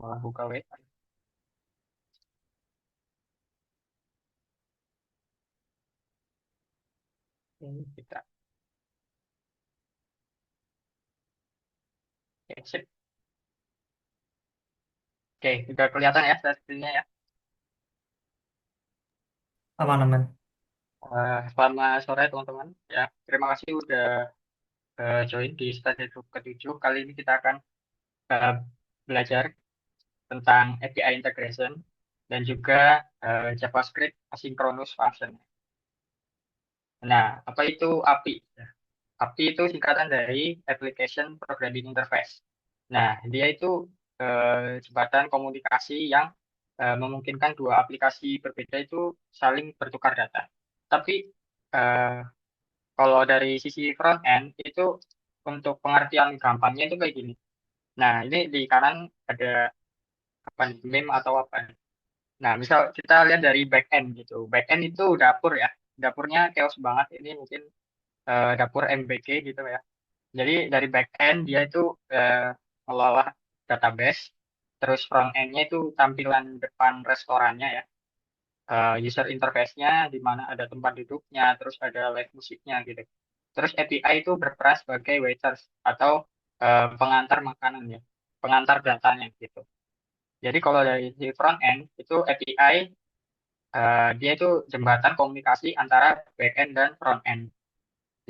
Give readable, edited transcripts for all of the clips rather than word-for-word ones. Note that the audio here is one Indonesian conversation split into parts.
Malah buka WA. Ini kita. Oke, sip. Oke, udah kelihatan ya screen-nya ya. Aman-aman. Selamat sore teman-teman. Ya, terima kasih udah join di study group ketujuh. Kali ini kita akan eh, belajar tentang API integration dan juga JavaScript asynchronous function. Nah, apa itu API? Ya, API itu singkatan dari Application Programming Interface. Nah, dia itu jembatan komunikasi yang memungkinkan dua aplikasi berbeda itu saling bertukar data. Tapi eh, kalau dari sisi front end itu untuk pengertian gampangnya itu kayak gini. Nah, ini di kanan ada apa nih, meme atau apa nih. Nah, misal kita lihat dari back end gitu. Back end itu dapur ya. Dapurnya chaos banget. Ini mungkin dapur MBK gitu ya. Jadi dari back end dia itu eh, mengelola database. Terus front end-nya itu tampilan depan restorannya ya. User interface-nya di mana ada tempat duduknya, terus ada live musiknya gitu. Terus API itu berperan sebagai waiters atau pengantar makanan ya, pengantar datanya gitu. Jadi kalau dari si front end itu API dia itu jembatan komunikasi antara back end dan front end.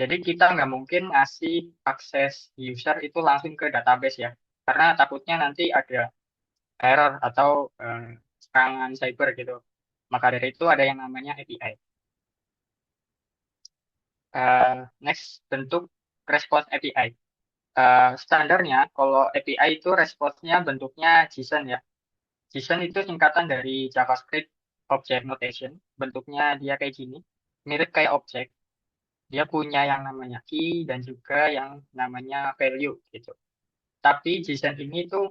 Jadi kita nggak mungkin ngasih akses user itu langsung ke database ya, karena takutnya nanti ada error atau serangan cyber gitu. Maka dari itu ada yang namanya API. Next, bentuk response API. Standarnya, kalau API itu response-nya bentuknya JSON ya. JSON itu singkatan dari JavaScript Object Notation. Bentuknya dia kayak gini, mirip kayak objek. Dia punya yang namanya key dan juga yang namanya value gitu. Tapi JSON ini tuh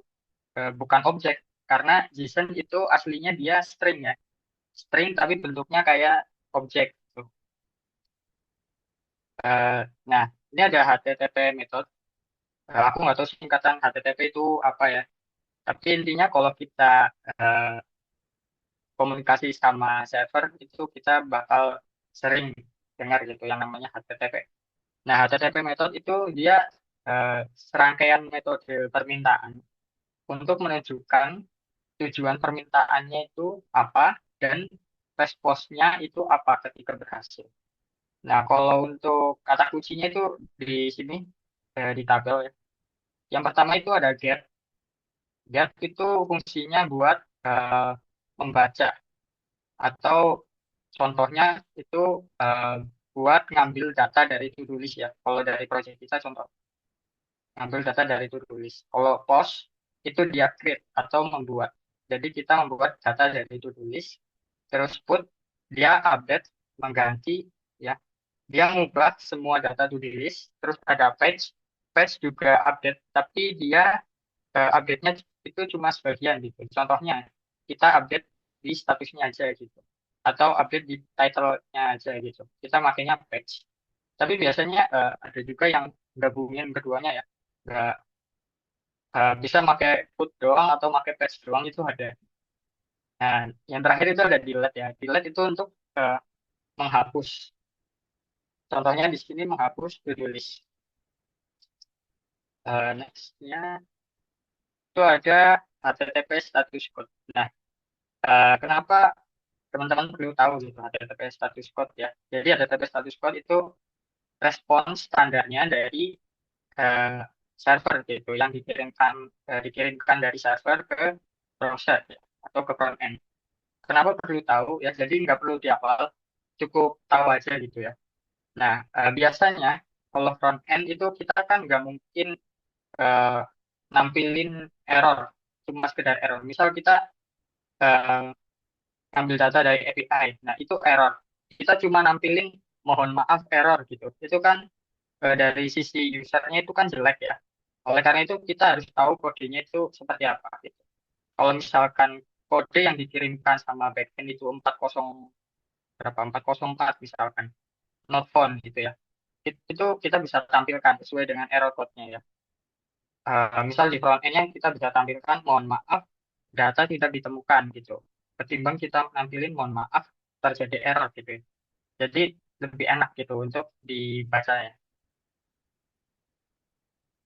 bukan objek, karena JSON itu aslinya dia string ya. String tapi bentuknya kayak objek. Gitu. Eh, nah, ini ada HTTP method. Aku nggak tahu singkatan HTTP itu apa ya. Tapi intinya kalau kita eh, komunikasi sama server itu kita bakal sering dengar gitu yang namanya HTTP. Nah, HTTP method itu dia eh, serangkaian metode permintaan untuk menunjukkan tujuan permintaannya itu apa dan responsnya itu apa ketika berhasil. Nah, kalau untuk kata kuncinya itu di sini di tabel ya. Yang pertama itu ada get. Get itu fungsinya buat eh, membaca atau contohnya itu eh, buat ngambil data dari to-do list ya. Kalau dari project kita contoh ngambil data dari to-do list. Kalau post itu dia create atau membuat. Jadi kita membuat data dari to-do list, terus put dia update mengganti ya. Dia ngubah semua data to-do list, terus ada page, page juga update, tapi dia update-nya itu cuma sebagian gitu. Contohnya kita update di statusnya aja gitu. Atau update di title-nya aja gitu. Kita makainya page. Tapi biasanya ada juga yang gabungin keduanya ya. Nggak, bisa pakai put doang atau pakai page doang itu ada. Nah, yang terakhir itu ada delete ya. Delete itu untuk menghapus. Contohnya di sini menghapus to-do list. Next-nya itu ada HTTP status code. Nah, kenapa teman-teman perlu tahu gitu HTTP status code ya. Jadi HTTP status code itu respons standarnya dari eh, server gitu yang dikirimkan dari server ke browser ya, atau ke front end. Kenapa perlu tahu ya? Jadi nggak perlu dihafal, cukup tahu aja gitu ya. Nah, biasanya kalau front end itu kita kan nggak mungkin eh, nampilin error, cuma sekedar error. Misal kita eh, ambil data dari API. Nah, itu error. Kita cuma nampilin mohon maaf error gitu. Itu kan dari sisi usernya itu kan jelek ya. Oleh karena itu kita harus tahu kodenya itu seperti apa gitu. Kalau misalkan kode yang dikirimkan sama backend itu 40 berapa 404 misalkan not found gitu ya. Itu kita bisa tampilkan sesuai dengan error code-nya ya. Misal di front end-nya kita bisa tampilkan mohon maaf data tidak ditemukan gitu. Ketimbang kita nampilin mohon maaf terjadi error gitu. Ya. Jadi lebih enak gitu untuk dibaca ya.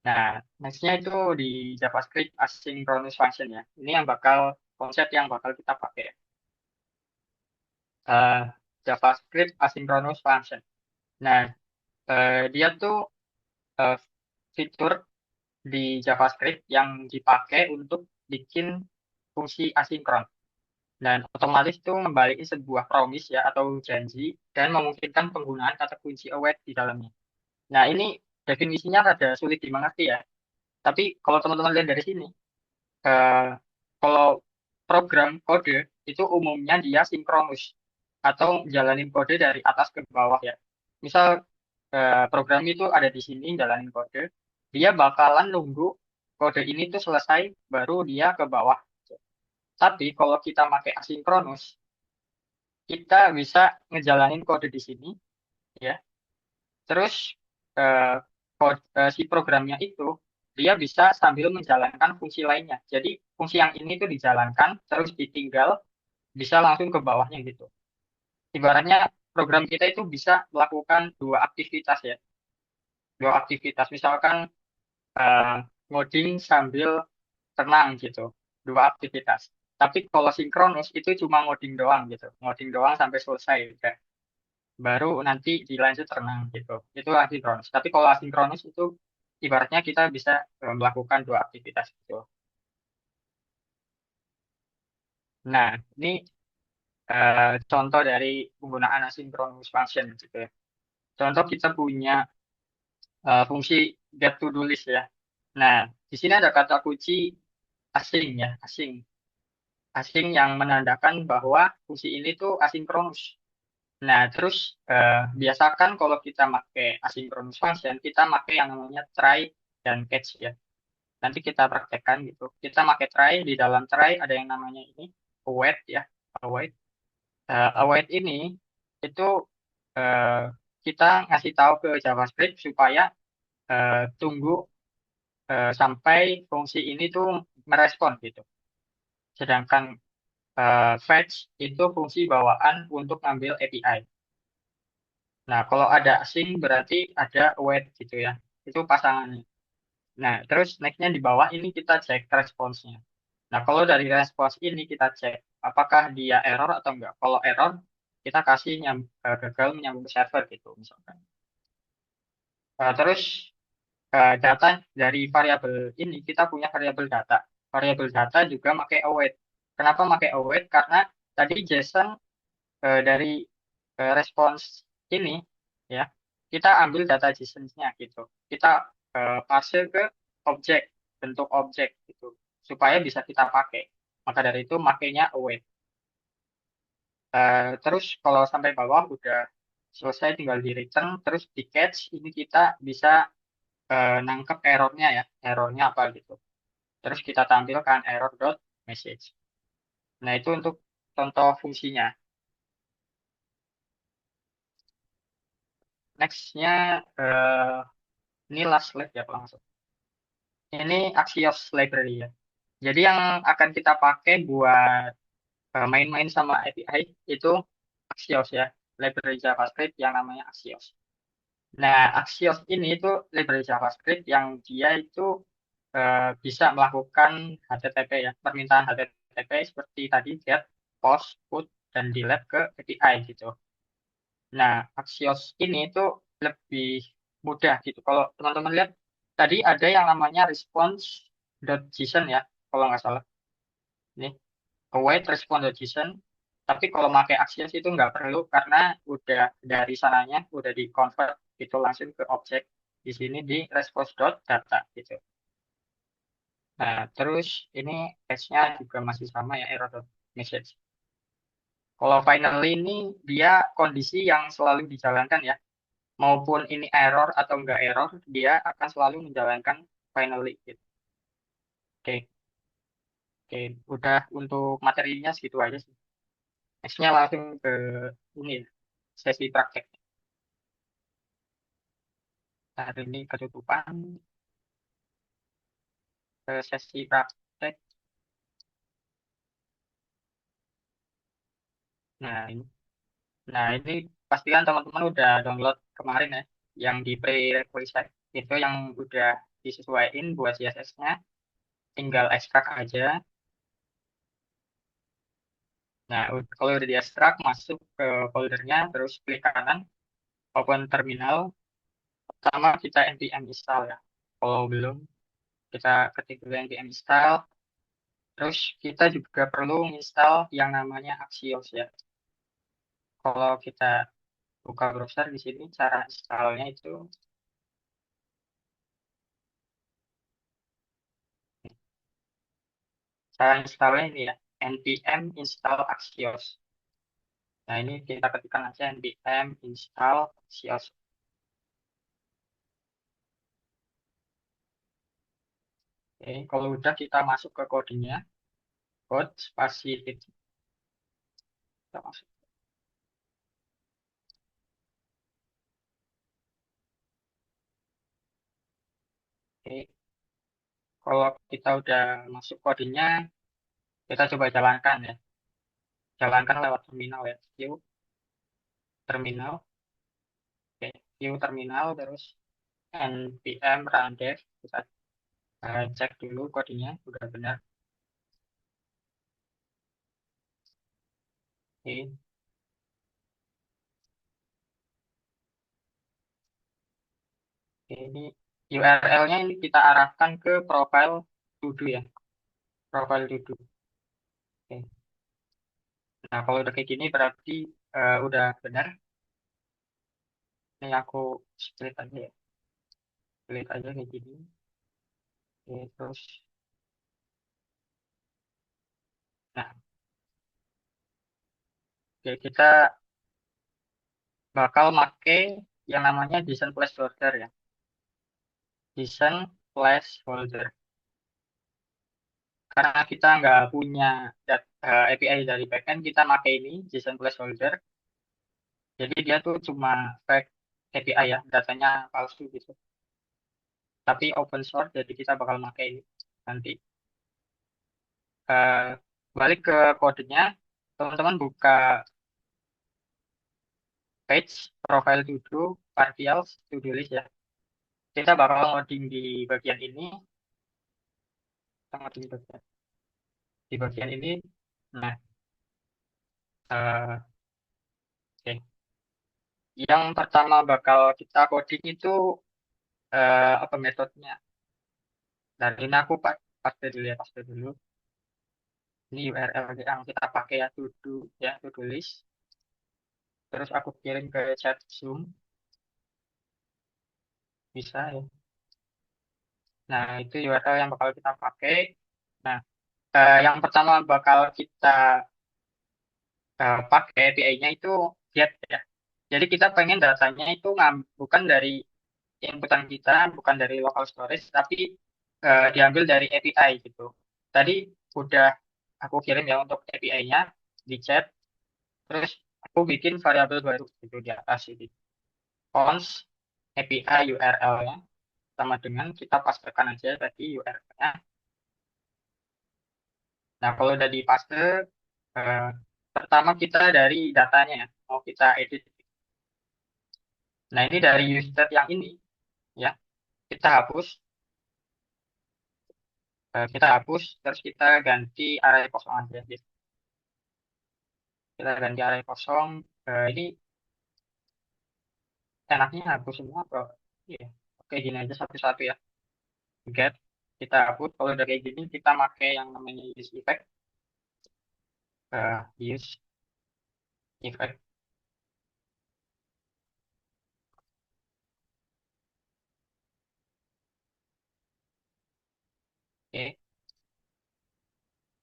Nah, nextnya itu di JavaScript asynchronous function ya. Ini yang bakal konsep yang bakal kita pakai. Eh, JavaScript asynchronous function. Nah, dia tuh eh, fitur di JavaScript yang dipakai untuk bikin fungsi asinkron. Dan otomatis itu membalikin sebuah promise ya atau janji dan memungkinkan penggunaan kata kunci await di dalamnya. Nah, ini definisinya rada sulit dimengerti ya. Tapi kalau teman-teman lihat dari sini, eh, kalau program kode itu umumnya dia sinkronus atau jalanin kode dari atas ke bawah ya. Misal program itu ada di sini jalanin kode, dia bakalan nunggu kode ini tuh selesai baru dia ke bawah. Tapi kalau kita pakai asinkronus, kita bisa ngejalanin kode di sini ya. Terus eh, si programnya itu dia bisa sambil menjalankan fungsi lainnya. Jadi fungsi yang ini tuh dijalankan terus ditinggal bisa langsung ke bawahnya gitu. Ibaratnya program kita itu bisa melakukan dua aktivitas ya. Dua aktivitas misalkan eh, ngoding sambil tenang gitu. Dua aktivitas. Tapi kalau sinkronus itu cuma ngoding doang gitu. Ngoding doang sampai selesai udah. Baru nanti dilanjut renang gitu. Itu asinkronus. Tapi kalau asinkronus itu ibaratnya kita bisa melakukan dua aktivitas gitu. Nah, ini contoh dari penggunaan asynchronous function gitu ya. Contoh kita punya fungsi get to do list ya. Nah, di sini ada kata kunci asing ya, asing. Asing yang menandakan bahwa fungsi ini tuh asinkronus. Nah, terus biasakan kalau kita pakai asynchronous function, kita pakai yang namanya try dan catch ya. Nanti kita praktekkan gitu. Kita pakai try, di dalam try ada yang namanya ini await ya, await. Await ini itu eh, kita ngasih tahu ke JavaScript supaya tunggu sampai fungsi ini tuh merespon gitu. Sedangkan fetch itu fungsi bawaan untuk ngambil API. Nah, kalau ada async berarti ada await gitu ya. Itu pasangannya. Nah, terus next-nya di bawah ini kita cek responsnya. Nah, kalau dari respons ini kita cek apakah dia error atau enggak. Kalau error, kita kasih gagal menyambung ke server gitu misalkan. Terus data dari variabel ini kita punya variabel data. Variabel data juga pakai await. Kenapa pakai await? Karena tadi JSON dari respons ini ya kita ambil data JSON-nya gitu. Kita parse ke objek, bentuk objek gitu supaya bisa kita pakai. Maka dari itu makainya await. Terus kalau sampai bawah udah selesai tinggal di return terus di catch ini kita bisa nangkep errornya ya, errornya apa gitu. Terus kita tampilkan error dot message. Nah, itu untuk contoh fungsinya. Next-nya ini last slide ya langsung. Ini Axios Library ya. Jadi yang akan kita pakai buat main-main sama API itu Axios ya, library JavaScript yang namanya Axios. Nah, Axios ini itu library JavaScript yang dia itu bisa melakukan HTTP ya, permintaan HTTP seperti tadi get, post, put, dan delete ke API gitu. Nah, Axios ini itu lebih mudah gitu. Kalau teman-teman lihat tadi ada yang namanya response.json ya, kalau nggak salah. Ini await response.json. Tapi kalau pakai Axios itu nggak perlu karena udah dari sananya udah di convert gitu langsung ke objek di sini di response.data gitu. Nah, terus ini case-nya juga masih sama ya error.message. Kalau finally ini dia kondisi yang selalu dijalankan ya. Maupun ini error atau enggak error, dia akan selalu menjalankan finally gitu. Oke, oke, udah untuk materinya segitu aja sih. Nextnya langsung ke ini ya, sesi praktek. Hari ini ketutupan ke sesi praktek. Nah, ini, nah ini pastikan teman-teman udah download kemarin ya, yang di prerequisite itu yang udah disesuaikan buat CSS-nya, tinggal ekstrak aja. Nah, kalau udah di ekstrak, masuk ke foldernya, terus klik kanan, open terminal. Pertama kita npm install ya. Kalau belum, kita ketik dulu npm install. Terus kita juga perlu install yang namanya Axios ya. Kalau kita buka browser di sini, cara installnya itu, cara installnya ini ya, npm install Axios. Nah, ini kita ketikkan aja npm install Axios. Oke, kalau udah kita masuk ke kodenya, code spasi titik, kita masuk. Oke, kalau kita udah masuk kodenya, kita coba jalankan ya. Jalankan lewat terminal ya. View terminal. Oke, view terminal terus npm run dev. Kita cek dulu kodenya udah benar. Oke, ini URL-nya ini kita arahkan ke profile to do ya. Profile to do. Oke. Nah, kalau udah kayak gini berarti udah benar. Ini aku split aja ya. Split aja kayak gini. Oke, terus nah, oke, kita bakal make yang namanya JSON placeholder ya. JSON placeholder. Karena kita nggak punya API dari backend, kita pakai ini JSON placeholder. Jadi dia tuh cuma fake API ya, datanya palsu gitu. Tapi open source, jadi kita bakal pakai ini nanti. Eh, Balik ke kodenya, teman-teman buka page profile to do partials to do list ya. Kita bakal ngoding di bagian ini, kita ngoding di bagian ini. Nah, eh, oke. Yang pertama bakal kita coding itu apa metodenya? Dan ini aku paste dulu ya, paste dulu. Ini URL yang kita pakai ya, to do list. Terus aku kirim ke chat Zoom, bisa ya. Nah, itu URL yang bakal kita pakai. Nah, yang pertama bakal kita pakai API-nya itu get ya. Jadi kita pengen datanya itu bukan dari inputan kita, bukan dari local storage, tapi diambil dari API gitu. Tadi udah aku kirim ya untuk API-nya di chat, terus aku bikin variabel baru gitu di atas ini. Const API URL-nya sama dengan kita pastekan aja tadi URL-nya. Nah, kalau udah di paste, eh, pertama kita dari datanya ya, mau kita edit. Nah, ini dari user yang ini ya, kita hapus, terus kita ganti array kosong aja. Gitu. Kita ganti array kosong. Ini enaknya hapus semua, bro. Iya. Oke, gini aja satu-satu ya. Get, kita hapus. Kalau udah kayak gini, kita pakai yang namanya use effect. Use effect. Oke,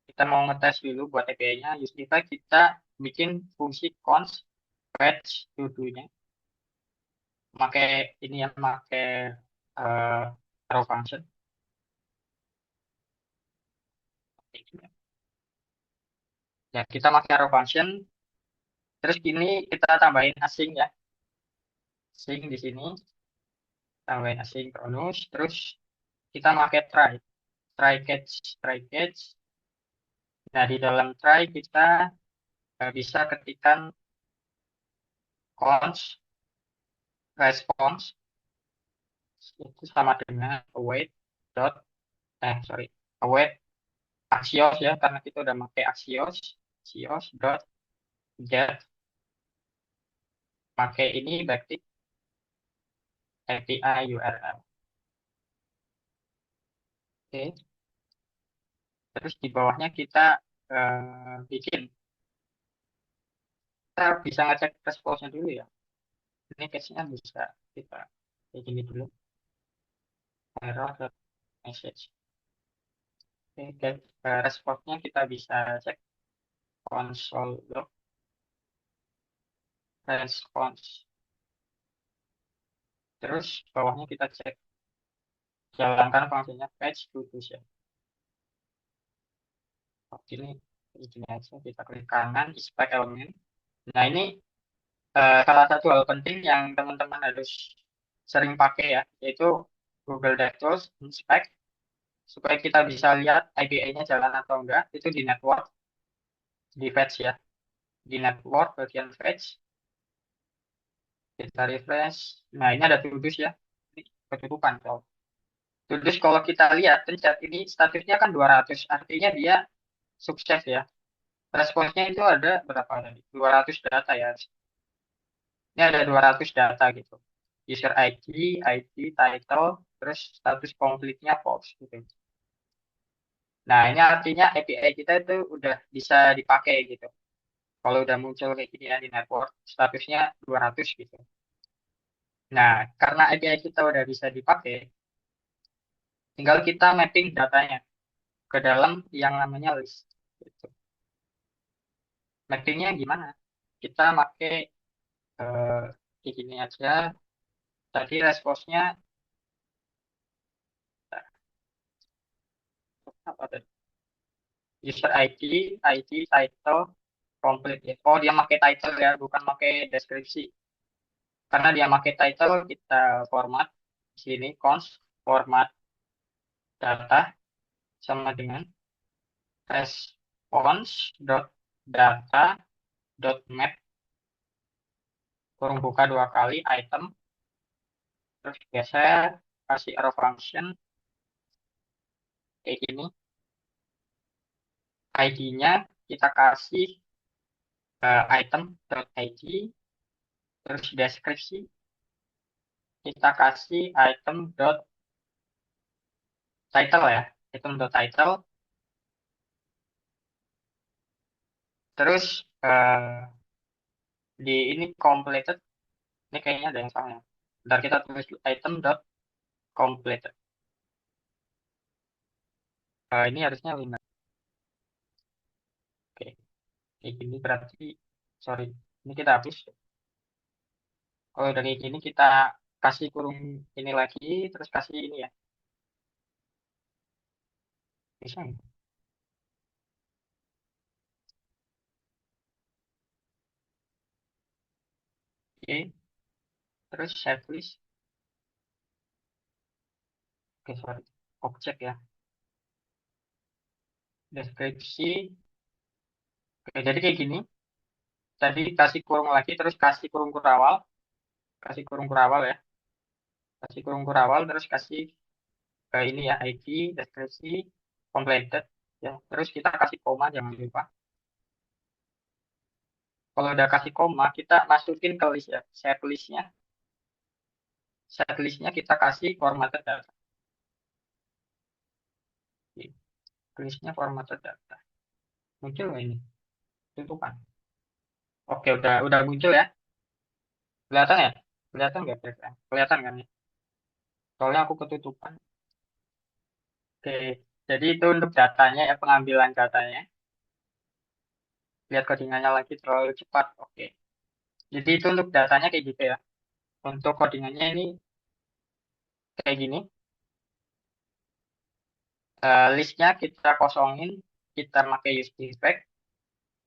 kita mau ngetes dulu buat API-nya. Use effect, kita bikin fungsi const fetch to do-nya. Pakai ini yang pakai arrow function. Ya, kita pakai arrow function. Terus ini kita tambahin async ya. Async di sini. Tambahin asynchronous. Terus kita pakai try. Try catch. Try catch. Nah, di dalam try kita bisa ketikan cons response itu sama dengan await dot sorry, await Axios ya, karena kita udah pakai Axios dot get pakai ini backtick API URL. Oke, terus di bawahnya kita bikin, kita bisa ngecek response-nya dulu ya. Ini case-nya bisa kita kayak gini dulu, error message. Oke, dan response-nya kita bisa cek console log response. Terus bawahnya kita cek jalankan fungsinya fetch to ya. Oke, ini aja kita klik kanan inspect element. Nah ini salah satu hal penting yang teman-teman harus sering pakai ya, yaitu Google DevTools inspect supaya kita bisa lihat IPA-nya jalan atau enggak. Itu di network, di fetch ya, di network bagian fetch kita refresh. Nah ini ada to-dos ya, ini ketutupan kalau to-dos kalau kita lihat pencet ini statusnya kan 200, artinya dia sukses ya. Responsnya itu ada berapa tadi? 200 data ya. Ini ada 200 data gitu. User ID, title, terus status complete-nya false gitu. Nah, ini artinya API kita itu udah bisa dipakai gitu. Kalau udah muncul kayak gini ya di network, statusnya 200 gitu. Nah, karena API kita udah bisa dipakai, tinggal kita mapping datanya ke dalam yang namanya list. Gitu. Mappingnya gimana? Kita pakai kayak gini aja. Tadi responsnya apa tadi? User ID, title, complete ya. Oh, dia pakai title ya, bukan pakai deskripsi. Karena dia pakai title, kita format di sini const format data sama dengan response dot data dot map kurung buka dua kali item, terus geser kasih arrow function kayak gini. ID-nya kita kasih item dot ID, terus deskripsi kita kasih item dot title ya, item dot title. Terus di ini completed, ini kayaknya ada yang salah. Bentar kita tulis item dot completed. Ini harusnya 5. Oke, kayak gini berarti, sorry, ini kita hapus. Kalau dari gini kita kasih kurung ini lagi, terus kasih ini ya. Bisa nggak? Oke, terus save list. Oke, sorry. Objek ya. Deskripsi. Oke, jadi kayak gini. Tadi kasih kurung lagi, terus kasih kurung kurawal. Kasih kurung kurawal ya. Kasih kurung kurawal, terus kasih ini ya, ID, deskripsi, completed. Ya, terus kita kasih koma, jangan lupa. Kalau udah kasih koma, kita masukin ke list ya. Set listnya kita kasih formatted data. Listnya formatted data. Muncul nggak ini? Tutupan. Oke, udah muncul ya. Kelihatan ya? Kelihatan nggak? Kelihatan kan ya? Soalnya aku ketutupan. Oke, jadi itu untuk datanya ya, pengambilan datanya. Lihat codingannya lagi terlalu cepat. Oke. Jadi itu untuk datanya kayak gitu ya. Untuk codingannya ini kayak gini. Listnya kita kosongin, kita pakai use inspect,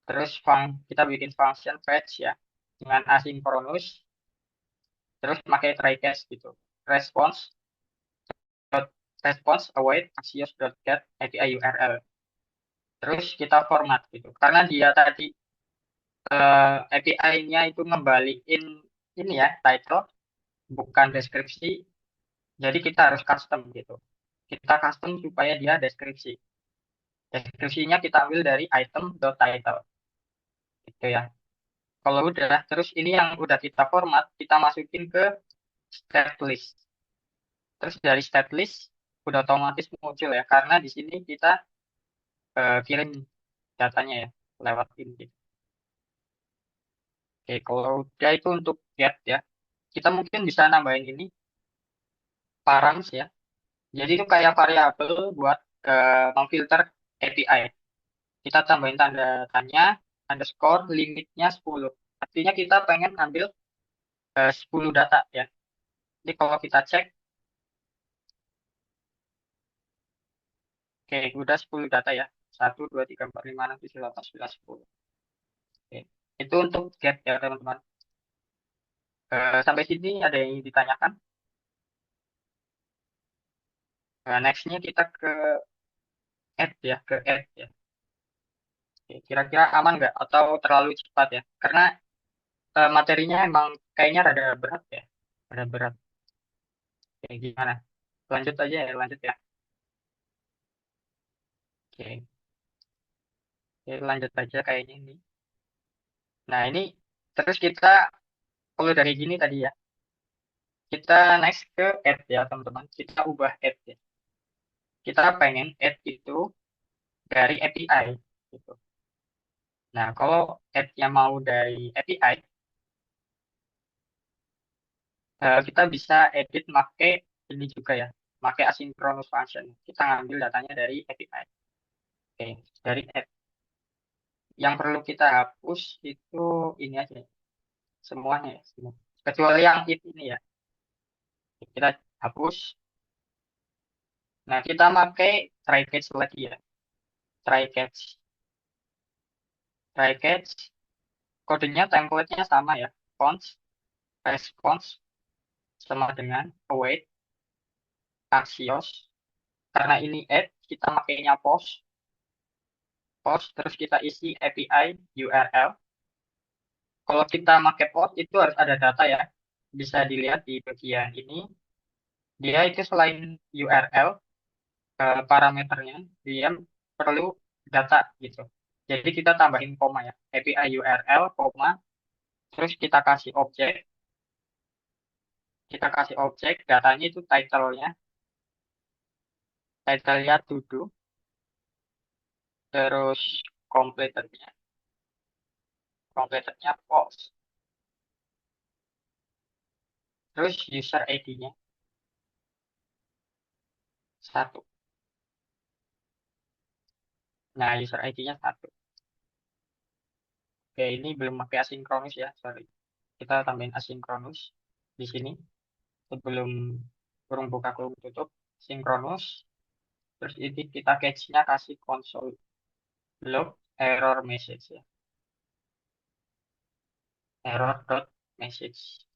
terus kita bikin function fetch ya dengan asynchronous, terus pakai try catch gitu. Response response await axios.get API URL. Terus kita format gitu. Karena dia tadi API-nya itu ngembaliin ini ya, title, bukan deskripsi. Jadi kita harus custom gitu. Kita custom supaya dia deskripsi. Deskripsinya kita ambil dari item.title. Gitu ya. Kalau udah, terus ini yang udah kita format, kita masukin ke state list. Terus dari state list udah otomatis muncul ya, karena di sini kita kirim datanya ya lewat ini. Oke, kalau udah itu untuk get ya, kita mungkin bisa nambahin ini params ya. Jadi itu kayak variabel buat memfilter API. Kita tambahin tanda tanya, underscore, limitnya 10. Artinya kita pengen ambil 10 data ya. Jadi kalau kita cek, oke, udah 10 data ya. 1, 2, 3, 4, 5, 6, 7, 8, 9, 10. Oke. Itu untuk get ya teman-teman. Sampai sini ada yang ingin ditanyakan? Nextnya kita ke add ya, ke add ya. Oke, kira-kira aman nggak atau terlalu cepat ya? Karena materinya emang kayaknya rada berat ya. Rada berat. Oke, gimana? Lanjut aja ya, lanjut ya. Oke, oke, lanjut aja kayaknya ini. Nah, ini terus kita kalau dari gini tadi ya, kita next ke add ya teman-teman. Kita ubah add ya. Kita pengen add itu dari API gitu. Nah, kalau add-nya mau dari API, kita bisa edit pakai ini juga ya, pakai asynchronous function. Kita ngambil datanya dari API. Oke, dari add. Yang perlu kita hapus itu ini aja, semuanya ya, semua. Kecuali yang if ini ya, kita hapus. Nah, kita pakai try catch lagi ya, try catch, try catch. Kodenya template-nya sama ya, const, response sama dengan await, axios. Karena ini add, kita makainya post, post terus kita isi API URL. Kalau kita pakai post itu harus ada data ya. Bisa dilihat di bagian ini. Dia itu selain URL, parameternya, dia perlu data gitu. Jadi kita tambahin koma ya. API URL, koma, terus kita kasih objek, datanya itu title-nya to do, terus completed-nya, completed-nya post, terus user ID-nya satu. Nah, user ID-nya satu. Oke, ini belum pakai asinkronus ya, sorry. Kita tambahin asinkronus di sini sebelum kurung buka kurung tutup, sinkronus. Terus ini kita catch-nya kasih console log error message ya, error dot message.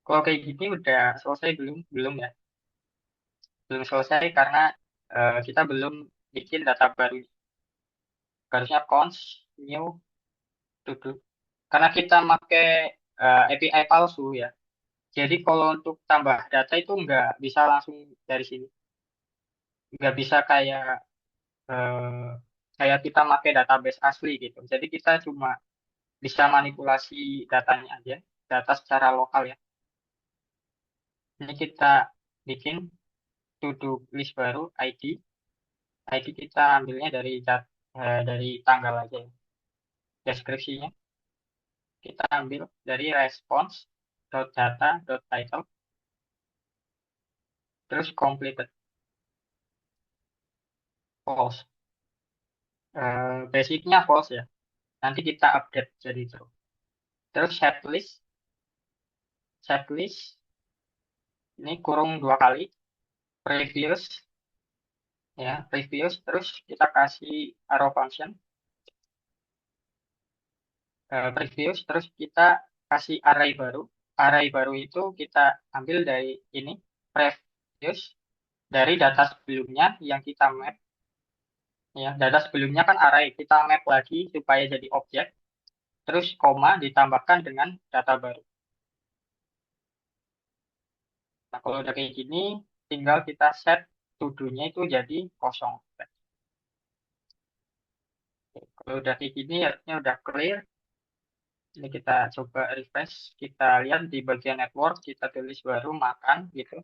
Kalau kayak gini udah selesai belum? Belum ya, belum selesai karena kita belum bikin data baru. Harusnya const new to do. Karena kita pakai API palsu ya. Jadi kalau untuk tambah data itu nggak bisa langsung dari sini. Nggak bisa eh, kayak kita pakai database asli gitu. Jadi kita cuma bisa manipulasi datanya aja, data secara lokal ya. Ini kita bikin to-do list baru ID. ID kita ambilnya dari tanggal aja ya. Deskripsinya kita ambil dari response.data.title terus completed false. Basicnya false ya. Nanti kita update jadi true. Terus setlist ini kurung 2 kali, previous ya, previous terus kita kasih arrow function, previous terus kita kasih array baru itu kita ambil dari ini previous dari data sebelumnya yang kita map ya, data sebelumnya kan array, kita map lagi supaya jadi objek. terus koma ditambahkan dengan data baru. Nah, kalau udah kayak gini, tinggal kita set to-do-nya itu jadi kosong. Oke, kalau udah kayak gini, artinya udah clear. Ini kita coba refresh, kita lihat di bagian network, kita tulis baru makan gitu,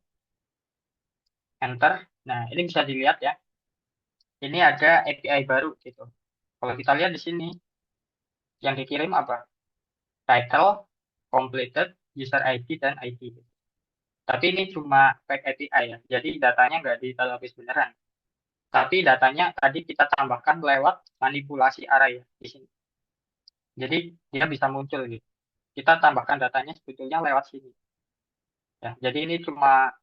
enter. Nah, ini bisa dilihat ya, ini ada API baru gitu. Kalau kita lihat di sini, yang dikirim apa? Title, completed, user ID, dan ID. Tapi ini cuma fake API ya, jadi datanya nggak di database beneran. Tapi datanya tadi kita tambahkan lewat manipulasi array ya, di sini. Jadi dia bisa muncul gitu. Kita tambahkan datanya sebetulnya lewat sini. Ya, jadi ini cuma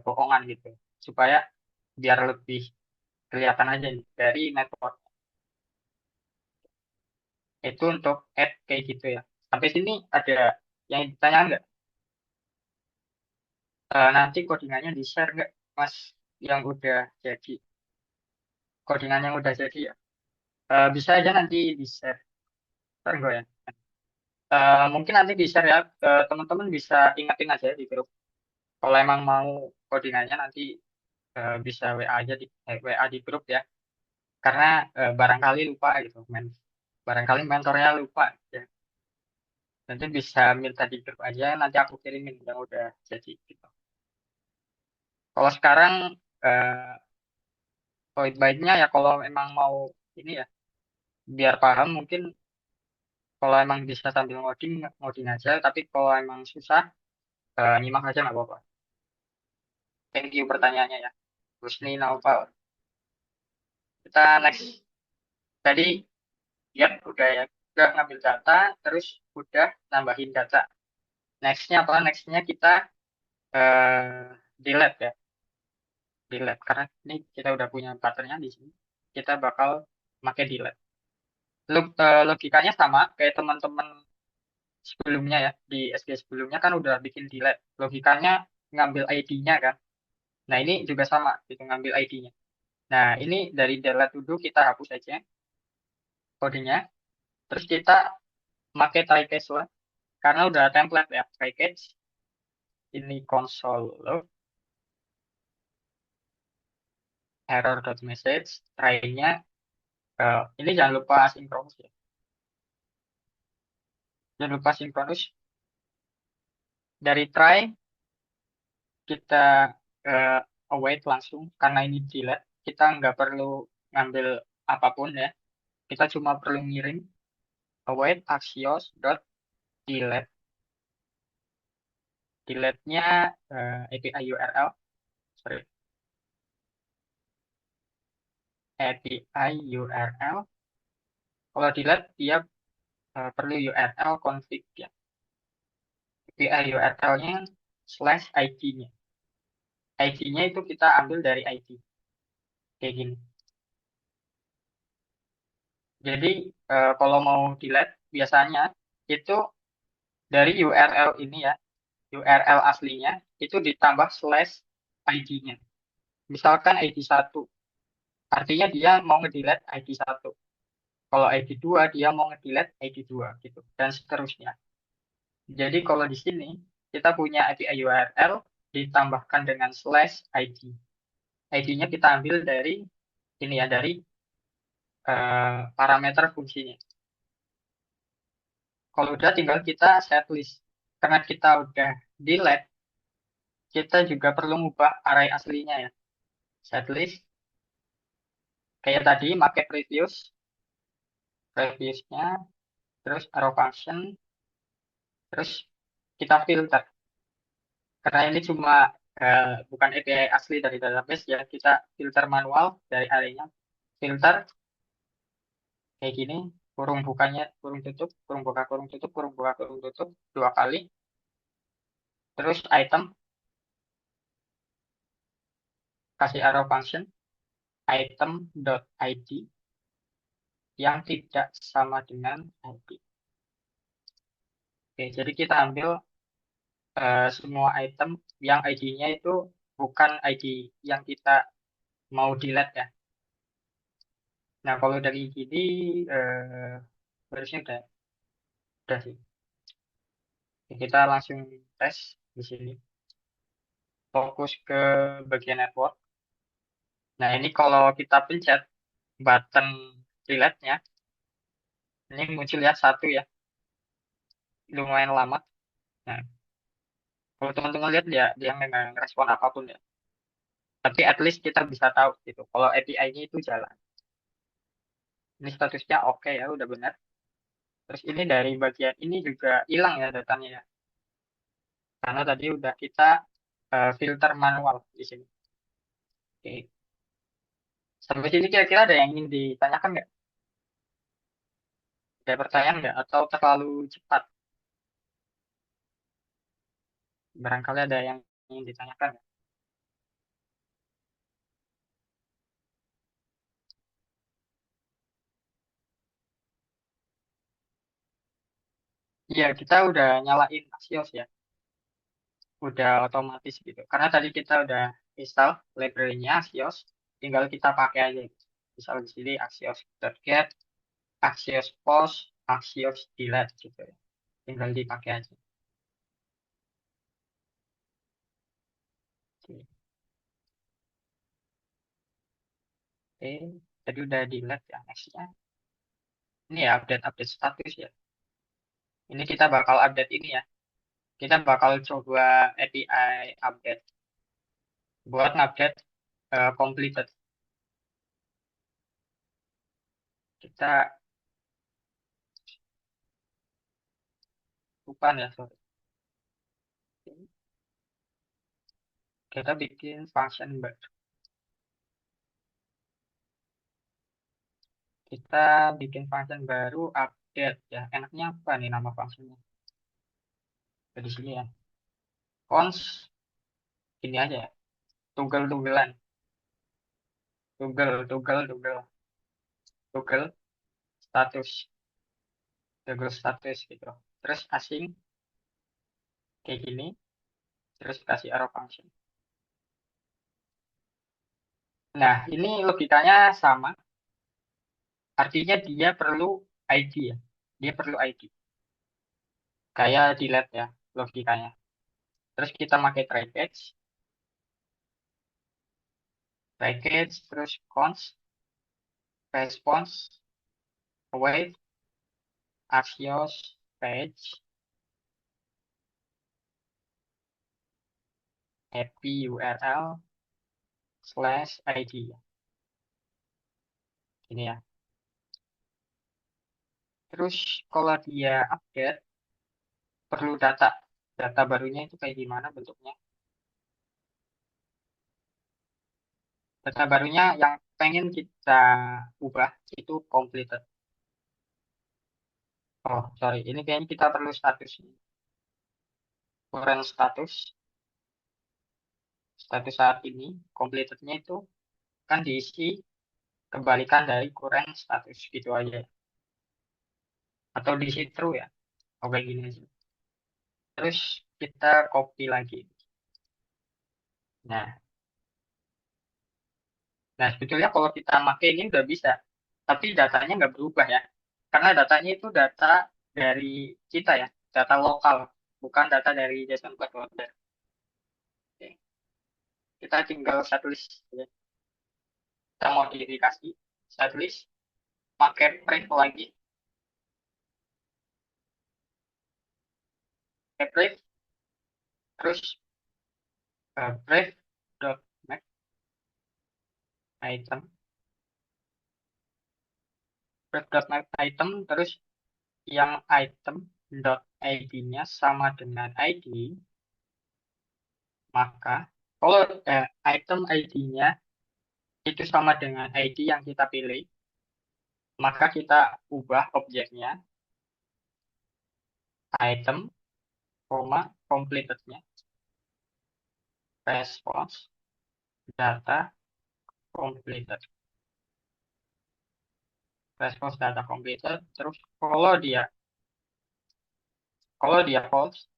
bohongan gitu, supaya biar lebih kelihatan aja nih dari network. Itu untuk add kayak gitu ya. Sampai sini ada yang ditanya nggak? Nanti codingannya di-share nggak, Mas, yang udah jadi? Codingan yang udah jadi ya. Bisa aja nanti di-share. Ntar gue ya. Mungkin nanti di-share ya. Teman-teman bisa ingetin aja di grup. Kalau emang mau codingannya nanti bisa WA aja WA di grup ya. Karena barangkali lupa gitu, barangkali mentornya lupa ya. Nanti bisa minta di grup aja, nanti aku kirimin yang udah jadi gitu. Kalau sekarang eh, poin baiknya ya kalau emang mau ini ya, biar paham mungkin kalau emang bisa sambil ngoding, ngoding aja. Tapi kalau emang susah, nyimak aja nggak apa-apa. Thank you pertanyaannya ya. Husni Naufal. Kita next. Tadi ya udah ya, udah ngambil data, terus udah nambahin data. Nextnya apa? Nextnya kita eh, delete ya, delete. Karena ini kita udah punya patternnya di sini. Kita bakal pakai delete. Logikanya sama kayak teman-teman sebelumnya ya, di SG sebelumnya kan udah bikin delete. Logikanya ngambil ID-nya kan. Nah ini juga sama, gitu ngambil ID-nya. Nah ini dari delete dulu kita hapus aja kodenya. Terus kita pakai try catch lah. Karena udah template ya, try catch. Ini console log, error.message, try-nya. Ini jangan lupa sinkronus ya. Jangan lupa sinkronus. Dari try, kita eh, await langsung. Karena ini delete, kita nggak perlu ngambil apapun ya. Kita cuma perlu ngirim await axios dot delete. Delete-nya API URL. Sorry. API URL. Kalau delete, dia perlu URL config ya. API URL-nya slash ID-nya. ID-nya itu kita ambil dari ID. Kayak gini. Jadi kalau mau delete biasanya itu dari URL ini ya, URL aslinya itu ditambah slash ID-nya. Misalkan ID 1, artinya dia mau ngedelete ID 1. Kalau ID 2 dia mau ngedelete ID 2 gitu dan seterusnya. Jadi kalau di sini kita punya API URL ditambahkan dengan slash ID. ID-nya kita ambil dari ini ya, dari parameter fungsinya. Kalau udah tinggal kita setlist. Karena kita udah delete, kita juga perlu mengubah array aslinya ya. Setlist kayak tadi pakai previousnya, terus arrow function, terus kita filter. Karena ini cuma bukan API asli dari database ya, kita filter manual dari arraynya. Filter kayak gini, kurung bukanya, kurung tutup, kurung buka, kurung tutup 2 kali. Terus item, kasih arrow function, item.id yang tidak sama dengan ID. Oke, jadi kita ambil semua item yang ID-nya itu bukan ID yang kita mau delete ya. Nah, kalau dari gini harusnya udah. Udah sih. Kita langsung tes di sini. Fokus ke bagian network. Nah, ini kalau kita pencet button delete-nya, ini muncul ya satu ya, lumayan lama. Nah, kalau teman-teman lihat ya, dia nggak respon apapun ya. Tapi at least kita bisa tahu gitu, kalau API-nya itu jalan. Ini statusnya oke ya, udah benar. Terus ini dari bagian ini juga hilang ya datanya ya. Karena tadi udah kita filter manual di sini. Oke. Sampai sini kira-kira ada yang ingin ditanyakan nggak? Ada pertanyaan nggak? Atau terlalu cepat? Barangkali ada yang ingin ditanyakan. Iya, kita udah nyalain Axios ya. Udah otomatis gitu. Karena tadi kita udah install library-nya Axios, tinggal kita pakai aja gitu. Misal di sini axios.get, Axios post, Axios delete gitu ya. Tinggal dipakai aja. Oke, oke. Tadi udah delete ya. Nextnya, ini ya update-update status ya. Ini kita bakal update ini ya. Kita bakal coba API update buat ngupdate completed. Kita lupa ya, sorry. Kita bikin function baru. Kita bikin function baru update ya. Enaknya apa nih nama functionnya? Di sini ya. Cons ini aja ya. Tugel-tugelan. Tugel Tugel status. Tugel status gitu. Terus asing kayak gini. Terus kasih arrow function. Nah, ini logikanya sama. Artinya dia perlu ID ya. Dia perlu ID. Kayak delete ya logikanya. Terus kita pakai package, terus const, response, await, Axios, page, happy URL, slash ID. Ini ya. Terus kalau dia update, perlu data. Data barunya itu kayak gimana bentuknya? Data barunya yang pengen kita ubah itu completed. Oh, sorry. Ini kayaknya kita perlu status. Current status. Status saat ini, completednya itu kan diisi kebalikan dari current status gitu aja. Atau diisi true ya. Oke gini aja. Terus kita copy lagi. Nah, nah sebetulnya kalau kita pakai ini udah bisa. Tapi datanya nggak berubah ya. Karena datanya itu data dari kita ya. Data lokal. Bukan data dari JSON bootloader. Oke. Kita tinggal setlist. Ya. Kita modifikasi setlist. Pakai print lagi. Pakai print. Terus brief dot make item. Brief dot make item. Terus yang item dot ID-nya sama dengan ID, maka kalau item ID-nya itu sama dengan ID yang kita pilih, maka kita ubah objeknya item, completed-nya, response, data, completed. Response data completed, terus kalau dia false,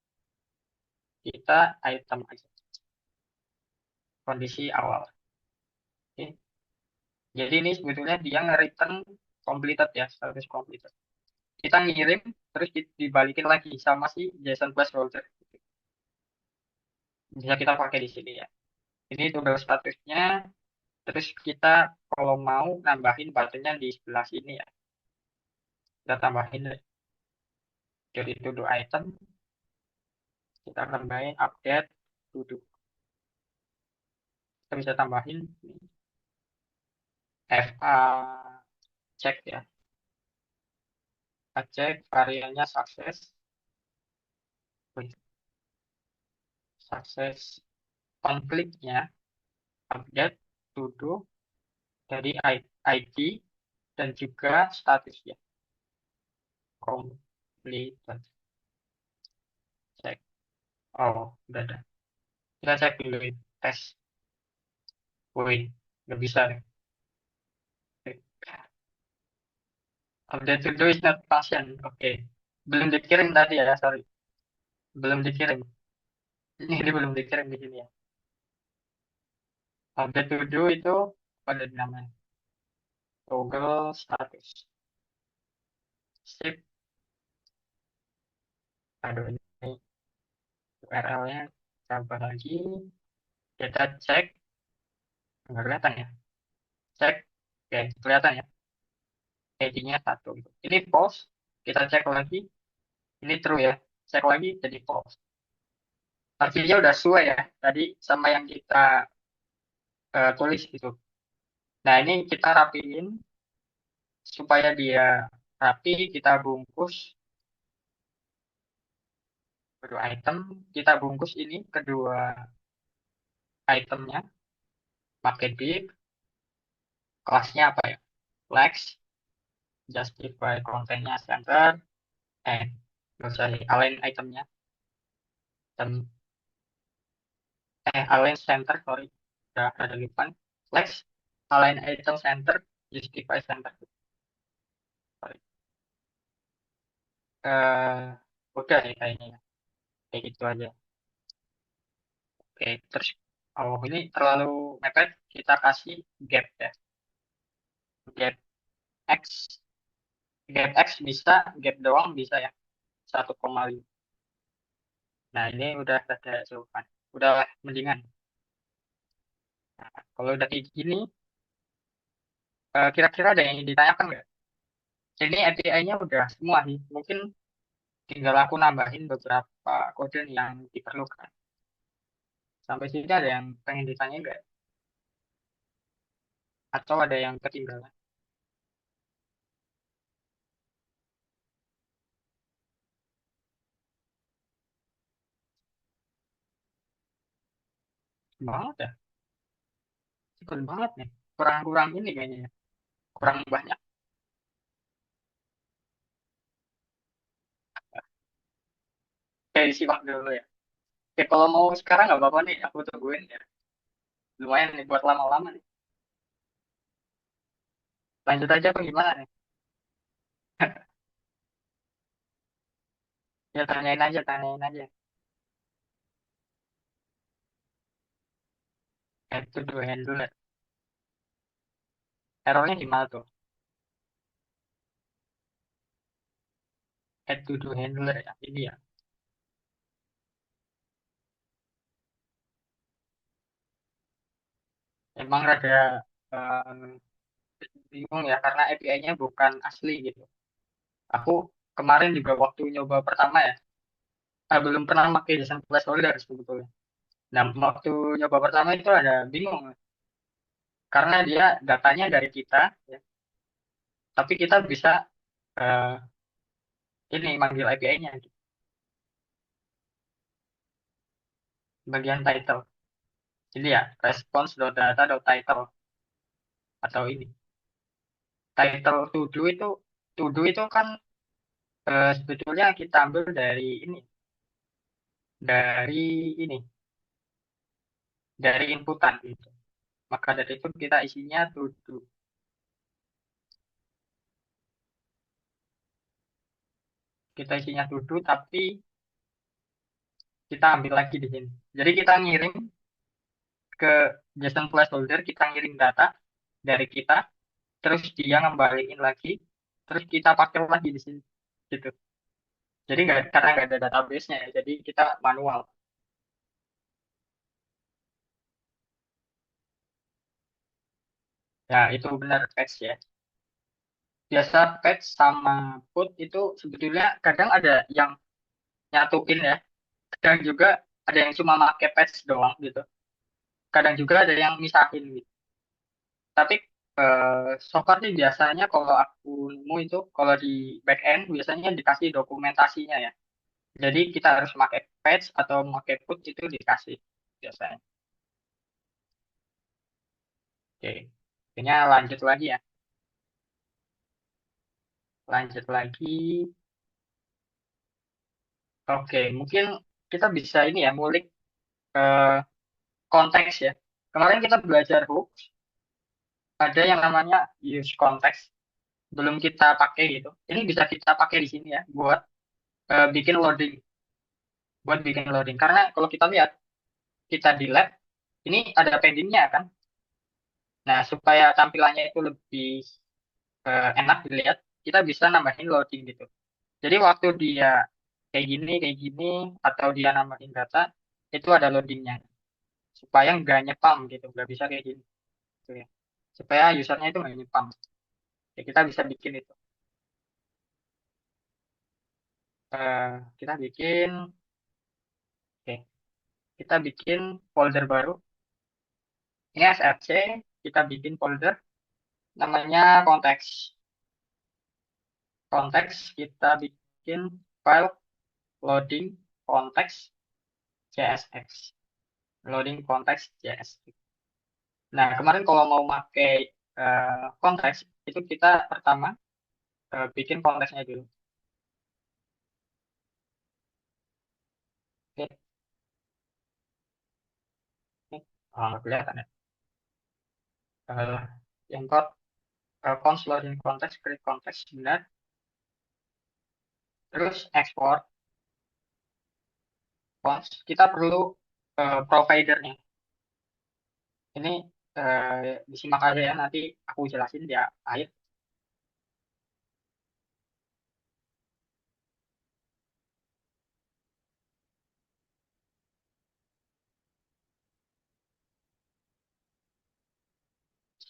kita item aja, kondisi awal. Oke. Jadi ini sebetulnya dia nge-return completed ya, status completed. kita ngirim terus dibalikin lagi sama si JSON placeholder. Bisa kita pakai di sini ya. Ini toggle statusnya. Terus kita kalau mau nambahin buttonnya di sebelah sini ya. Kita tambahin deh. Jadi to do item. Kita tambahin update to do. Kita bisa tambahin FA check ya. Kita cek variannya sukses. Wih, sukses konfliknya update to do dari ID dan juga status ya. Complete. Cek. Oh, udah ada. Kita cek dulu ini. Tes. Wih, nggak bisa nih. Update to do is not function. Oke. Belum dikirim tadi ya, sorry. Belum dikirim. Ini belum dikirim di sini ya. Update to do itu pada namanya toggle status. Sip. Aduh, ini URL-nya tambah lagi. Kita cek. Nggak kelihatan ya. Cek. Oke, kelihatan ya. ID-nya satu. Ini false. Kita cek lagi. Ini true ya. Cek lagi jadi false. Artinya udah sesuai ya. Tadi sama yang kita tulis gitu. Nah, ini kita rapiin supaya dia rapi, kita bungkus kedua item, kita bungkus ini kedua itemnya pakai div, kelasnya apa ya? Flex, justify kontennya center, eh, nggak usah sih, align itemnya, dan align center, sorry, udah ada depan, flex, align item center, justify center, sorry. Eh, udah ya kayaknya, ya. Kayak gitu aja. Oke, terus, oh ini terlalu mepet, kita kasih gap ya, gap X, gap X bisa, gap doang bisa ya, 1,5. Nah, ini udah ada jawaban. Udah mendingan. Nah, kalau udah kayak gini, kira-kira ada yang ditanyakan nggak? Ini API-nya udah semua sih. Mungkin tinggal aku nambahin beberapa kode yang diperlukan. Sampai sini ada yang pengen ditanya nggak? Atau ada yang ketinggalan? Banget ya. Cepet banget nih. Kurang-kurang ini kayaknya ya. Kurang banyak. Oke, disimak dulu ya. Oke, kalau mau sekarang nggak apa-apa nih. Aku tungguin ya. Lumayan nih buat lama-lama nih. Lanjut aja apa gimana nih? Ya tanyain aja, tanyain aja. Itu dua handle. Errornya di mana tuh? Add to do handler ya. Ini ya. Emang rada eh, bingung ya karena API-nya bukan asli gitu. Aku kemarin juga waktu nyoba pertama ya, belum pernah pakai JSON placeholder sebetulnya. Nah, waktu nyoba pertama itu ada bingung karena dia datanya dari kita, ya, tapi kita bisa eh, ini manggil API-nya gitu. Bagian title. Jadi ya response.data.title atau ini title to do itu kan sebetulnya kita ambil dari ini dari inputan gitu. Maka dari itu kita isinya to do. Kita isinya to do tapi kita ambil lagi di sini. Jadi kita ngirim ke JSON placeholder, kita ngirim data dari kita, terus dia ngembaliin lagi, terus kita pakai lagi di sini. gitu. Jadi nggak, karena nggak ada database-nya ya, jadi kita manual. Ya itu benar patch ya. Biasa patch sama put itu sebetulnya kadang ada yang nyatuin ya, kadang juga ada yang cuma pakai patch doang gitu. Kadang juga ada yang misahin gitu. Tapi so far sih biasanya kalau aku nemu itu kalau di back end biasanya dikasih dokumentasinya ya. Jadi kita harus pakai patch atau pakai put itu dikasih biasanya. Oke, kayaknya lanjut lagi ya. Lanjut lagi. Oke, mungkin kita bisa ini ya, ngulik eh, konteks ya. Kemarin kita belajar hook, ada yang namanya use context. Belum kita pakai gitu. Ini bisa kita pakai di sini ya, buat bikin loading. Buat bikin loading. Karena kalau kita lihat, kita di lab, ini ada pendingnya kan. Nah, supaya tampilannya itu lebih enak dilihat, kita bisa nambahin loading gitu. Jadi waktu dia kayak gini, atau dia nambahin data, itu ada loadingnya. Supaya nggak nyepam gitu, nggak bisa kayak gini. Gitu ya. Supaya usernya itu nggak nyepam. Ya, kita bisa bikin itu. Kita bikin, oke, kita bikin folder baru. Ini SRC, kita bikin folder namanya konteks. Konteks kita bikin file loading konteks JSX. Loading konteks JSX. Nah, kemarin kalau mau pakai konteks, itu kita pertama bikin konteksnya dulu. Oke, oke. Oh, nggak kelihatan ya. Eh, import cons loading konteks, create konteks benar. Terus export cons. Kita perlu providernya. Ini disimak aja ya, nanti aku jelasin di akhir.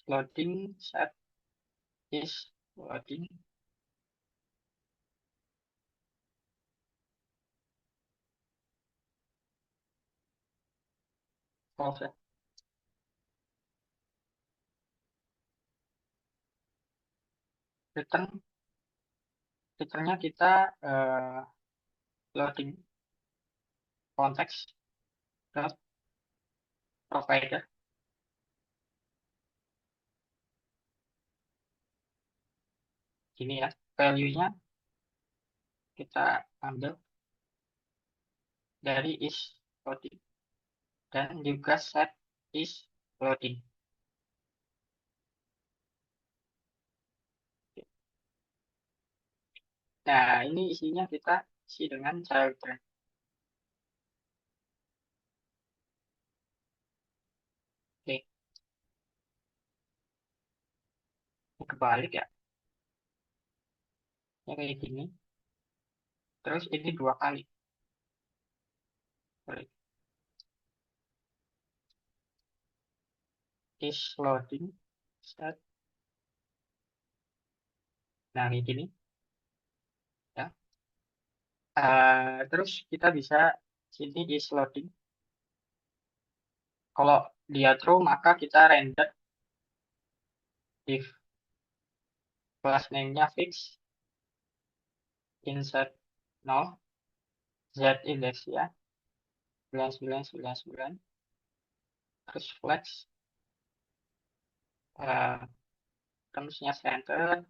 Loading set is loading. False. Return, returnnya kita eh, loading konteks dot provider. Gini ya, value-nya kita ambil dari is loading dan juga set is loading. Nah, ini isinya kita isi dengan children. Oke, ini kebalik ya. Ya kayak gini. Terus ini dua kali. Sorry. Is loading set. Nah, kayak gini ya. Terus kita bisa sini is loading. Kalau dia true, maka kita render if class name-nya fix, insert no, z index ya, 9999, terus flex, uh, terusnya center,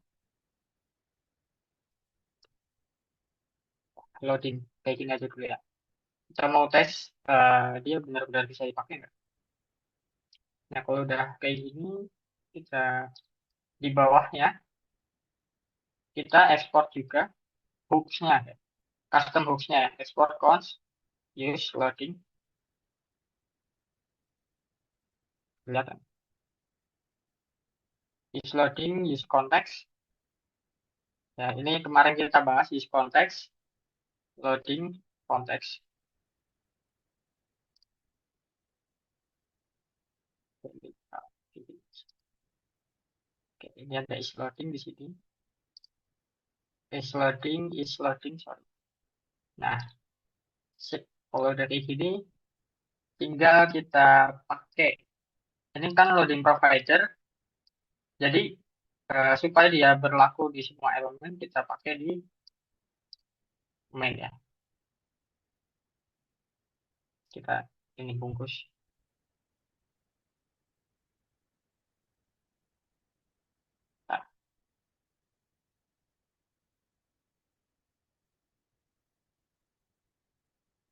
loading, kayak gini aja dulu ya. Kita mau tes dia benar-benar bisa dipakai nggak? Nah, kalau udah kayak gini, kita di bawahnya, kita ekspor juga hooks-nya, ya. Custom hooks-nya ya. Export cons, use loading, kelihatan. Use loading, use context, Ya, ini kemarin kita bahas is konteks, loading, konteks. Oke, ini ada is loading di sini. Is loading, sorry. Nah, sip. Kalau dari sini tinggal kita pakai. Ini kan loading provider, jadi supaya dia berlaku di semua elemen, kita pakai di main ya. Kita ini bungkus. Nah,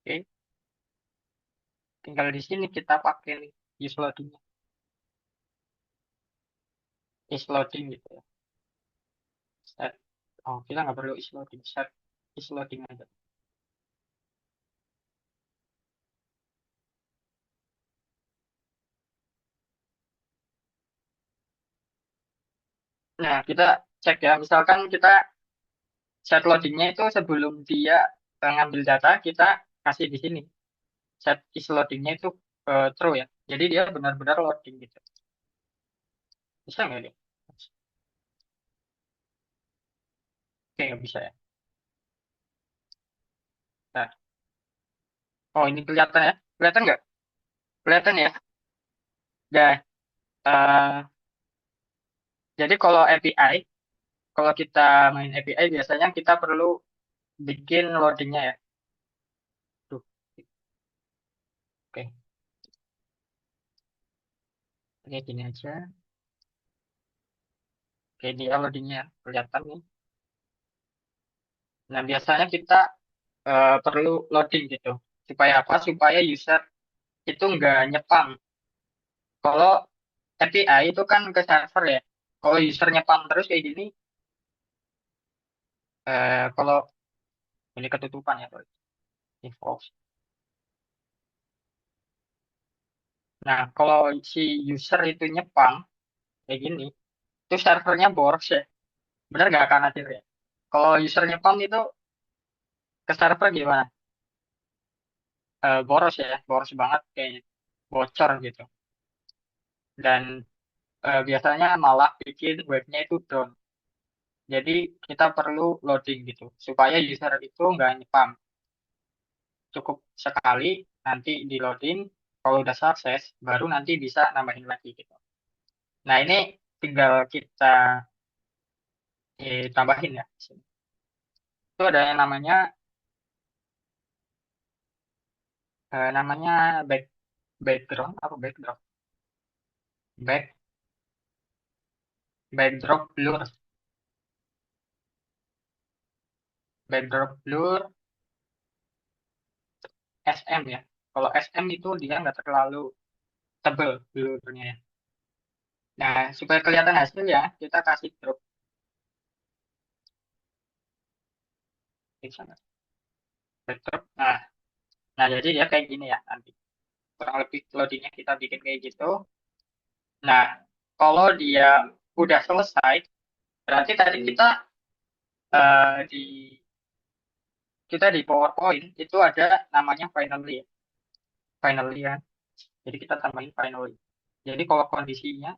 oke, tinggal di sini kita pakai nih, is loading, is loading gitu ya. Set. Oh, kita nggak perlu is loading, set is loading aja. Nah, kita cek ya, misalkan kita set loadingnya itu sebelum dia ngambil data, kita kasih di sini. Set is loadingnya itu true ya. Jadi dia benar-benar loading gitu. Bisa nggak dia? Oke, nggak bisa ya. Nah, oh ini kelihatan ya. Kelihatan nggak? Kelihatan ya. Nah, jadi kalau API, kalau kita main API biasanya kita perlu bikin loadingnya ya. Tuh, oke. Oke, gini aja. Oke, dia loadingnya kelihatan nih. Nah, biasanya kita perlu loading gitu. Supaya apa? Supaya user itu nggak nyepam. Kalau API itu kan ke server ya. Kalau user nyepam terus kayak gini, kalau ini ketutupan ya, sorry. Ini false. Nah, kalau si user itu nyepam kayak gini, itu servernya boros ya. Bener nggak akan hadir ya? Kalau user nyepam itu ke server gimana? Boros ya, boros banget kayaknya. Bocor gitu. Dan biasanya malah bikin webnya itu down. Jadi kita perlu loading gitu, supaya user itu nggak nyepam. Cukup sekali, nanti di loading, kalau udah sukses, baru nanti bisa nambahin lagi gitu. Nah ini tinggal kita tambahin ya. Di sini. Itu ada yang namanya back background apa backdrop back backdrop blur backdrop blur SM ya. Kalau SM itu dia nggak terlalu tebel blurnya ya. Nah, supaya kelihatan hasilnya, kita kasih drop di sana. Backdrop. Nah, jadi dia kayak gini ya nanti. Kurang lebih loadingnya kita bikin kayak gitu. Nah, kalau dia udah selesai, berarti tadi di kita di PowerPoint itu ada namanya finally ya. Finally ya. Jadi kita tambahin finally. Jadi kalau kondisinya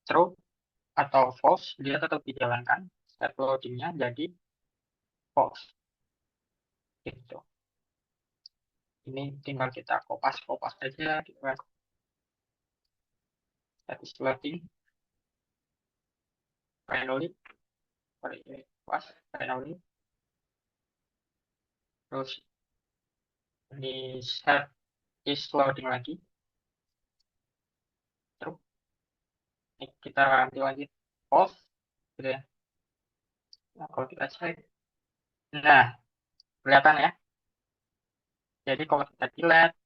true atau false, dia tetap dijalankan. Start loadingnya jadi false. Gitu. Ini tinggal kita kopas-kopas aja gitu kan. Status loading finally, sorry, pas finally. Terus di set is loading lagi. Terus ini kita ganti lagi false gitu ya. Nah, kalau kita cek, nah kelihatan ya. Jadi kalau kita delete,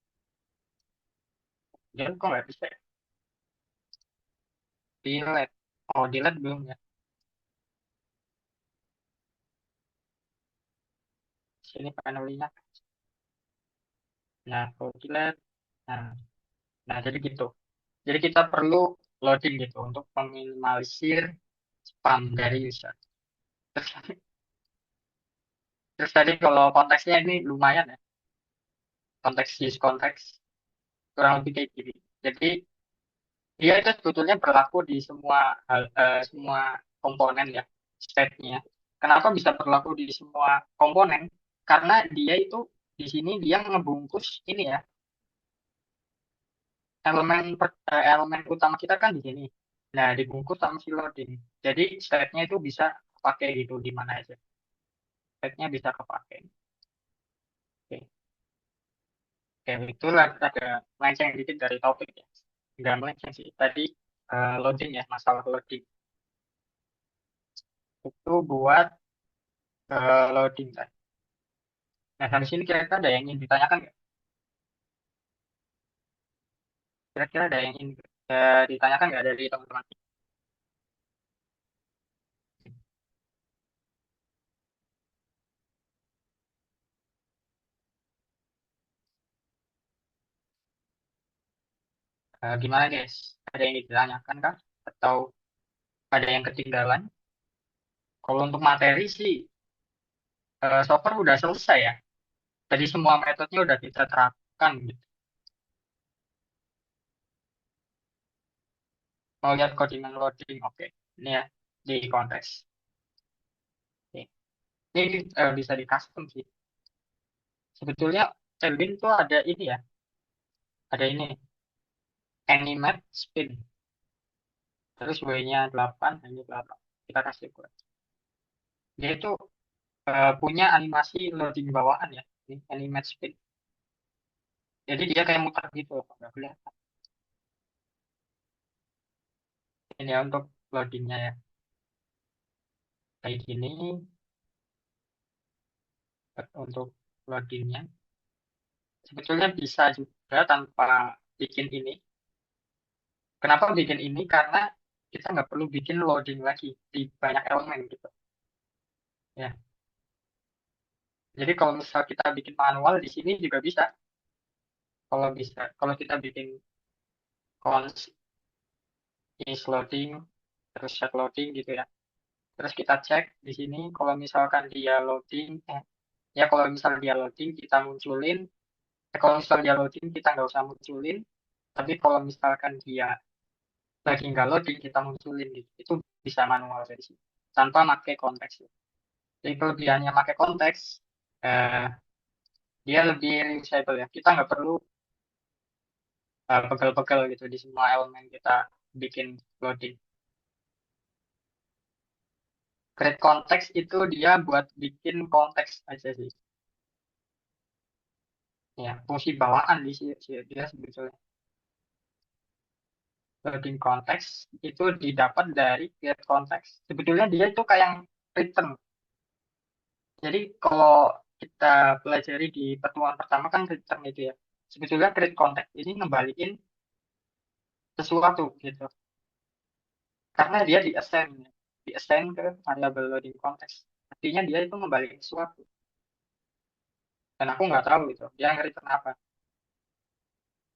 dia kok nggak bisa ya? Delete. Oh, delete belum ya. Sini finally-nya. Nah, kalau delete, nah, nah jadi gitu. Jadi kita perlu loading gitu untuk meminimalisir spam dari user. Terus, terus tadi kalau konteksnya ini lumayan ya, konteks use konteks kurang lebih kayak gini. Jadi dia itu sebetulnya berlaku di semua semua komponen ya, state-nya. Kenapa bisa berlaku di semua komponen? Karena dia itu di sini dia ngebungkus ini ya, elemen utama kita kan di sini. Nah, dibungkus sama si loading. Jadi state-nya itu bisa pakai gitu di mana aja. State-nya bisa kepakai. Oke, oke itulah ada melenceng dikit dari topik ya. Nggak melenceng sih. Tadi loading ya, masalah loading. Itu buat loading tadi. Nah, sampai sini kira-kira ada yang ingin ditanyakan nggak? Kira-kira ada yang ingin ditanyakan nggak dari teman-teman? Gimana guys? Ada yang ditanyakan kah? Atau ada yang ketinggalan? Kalau untuk materi sih, so far udah selesai ya. Jadi semua metodenya udah kita terapkan gitu. Mau lihat codingan loading, oke. Ini ya, di konteks. Oke. Ini bisa di custom sih. Sebetulnya Tailwind tuh ada ini ya, ada ini, animate spin. Terus W-nya 8, ini 8. Kita kasih buat. Dia itu punya animasi loading bawaan ya, ini animate spin. Jadi dia kayak muter gitu, nggak kelihatan. Ini ya untuk loadingnya ya, kayak gini untuk loadingnya. Sebetulnya bisa juga tanpa bikin ini. Kenapa bikin ini? Karena kita nggak perlu bikin loading lagi di banyak elemen gitu. Ya, jadi kalau misal kita bikin manual di sini juga bisa. Kalau bisa, kalau kita bikin const is loading, terus set loading gitu ya. Terus kita cek di sini kalau misalkan dia loading, ya kalau misal dia loading kita munculin. Kalau misal dia loading kita nggak usah munculin. Tapi kalau misalkan dia lagi nggak loading kita munculin gitu. Itu bisa manual dari sini tanpa pakai konteks. Jadi kelebihannya pakai konteks, eh, dia lebih reusable ya. Kita nggak perlu pegel-pegel gitu di semua elemen kita bikin loading. Create konteks itu dia buat bikin konteks aja sih. Ya, fungsi bawaan di sini dia sebetulnya. Loading konteks itu didapat dari create konteks. Sebetulnya dia itu kayak yang return. Jadi kalau kita pelajari di pertemuan pertama kan return itu ya. Sebetulnya create konteks ini ngembaliin sesuatu gitu. Karena dia di assign ke variable loading context. Artinya dia itu membalik sesuatu. Dan aku nggak tahu gitu, dia nge-return apa.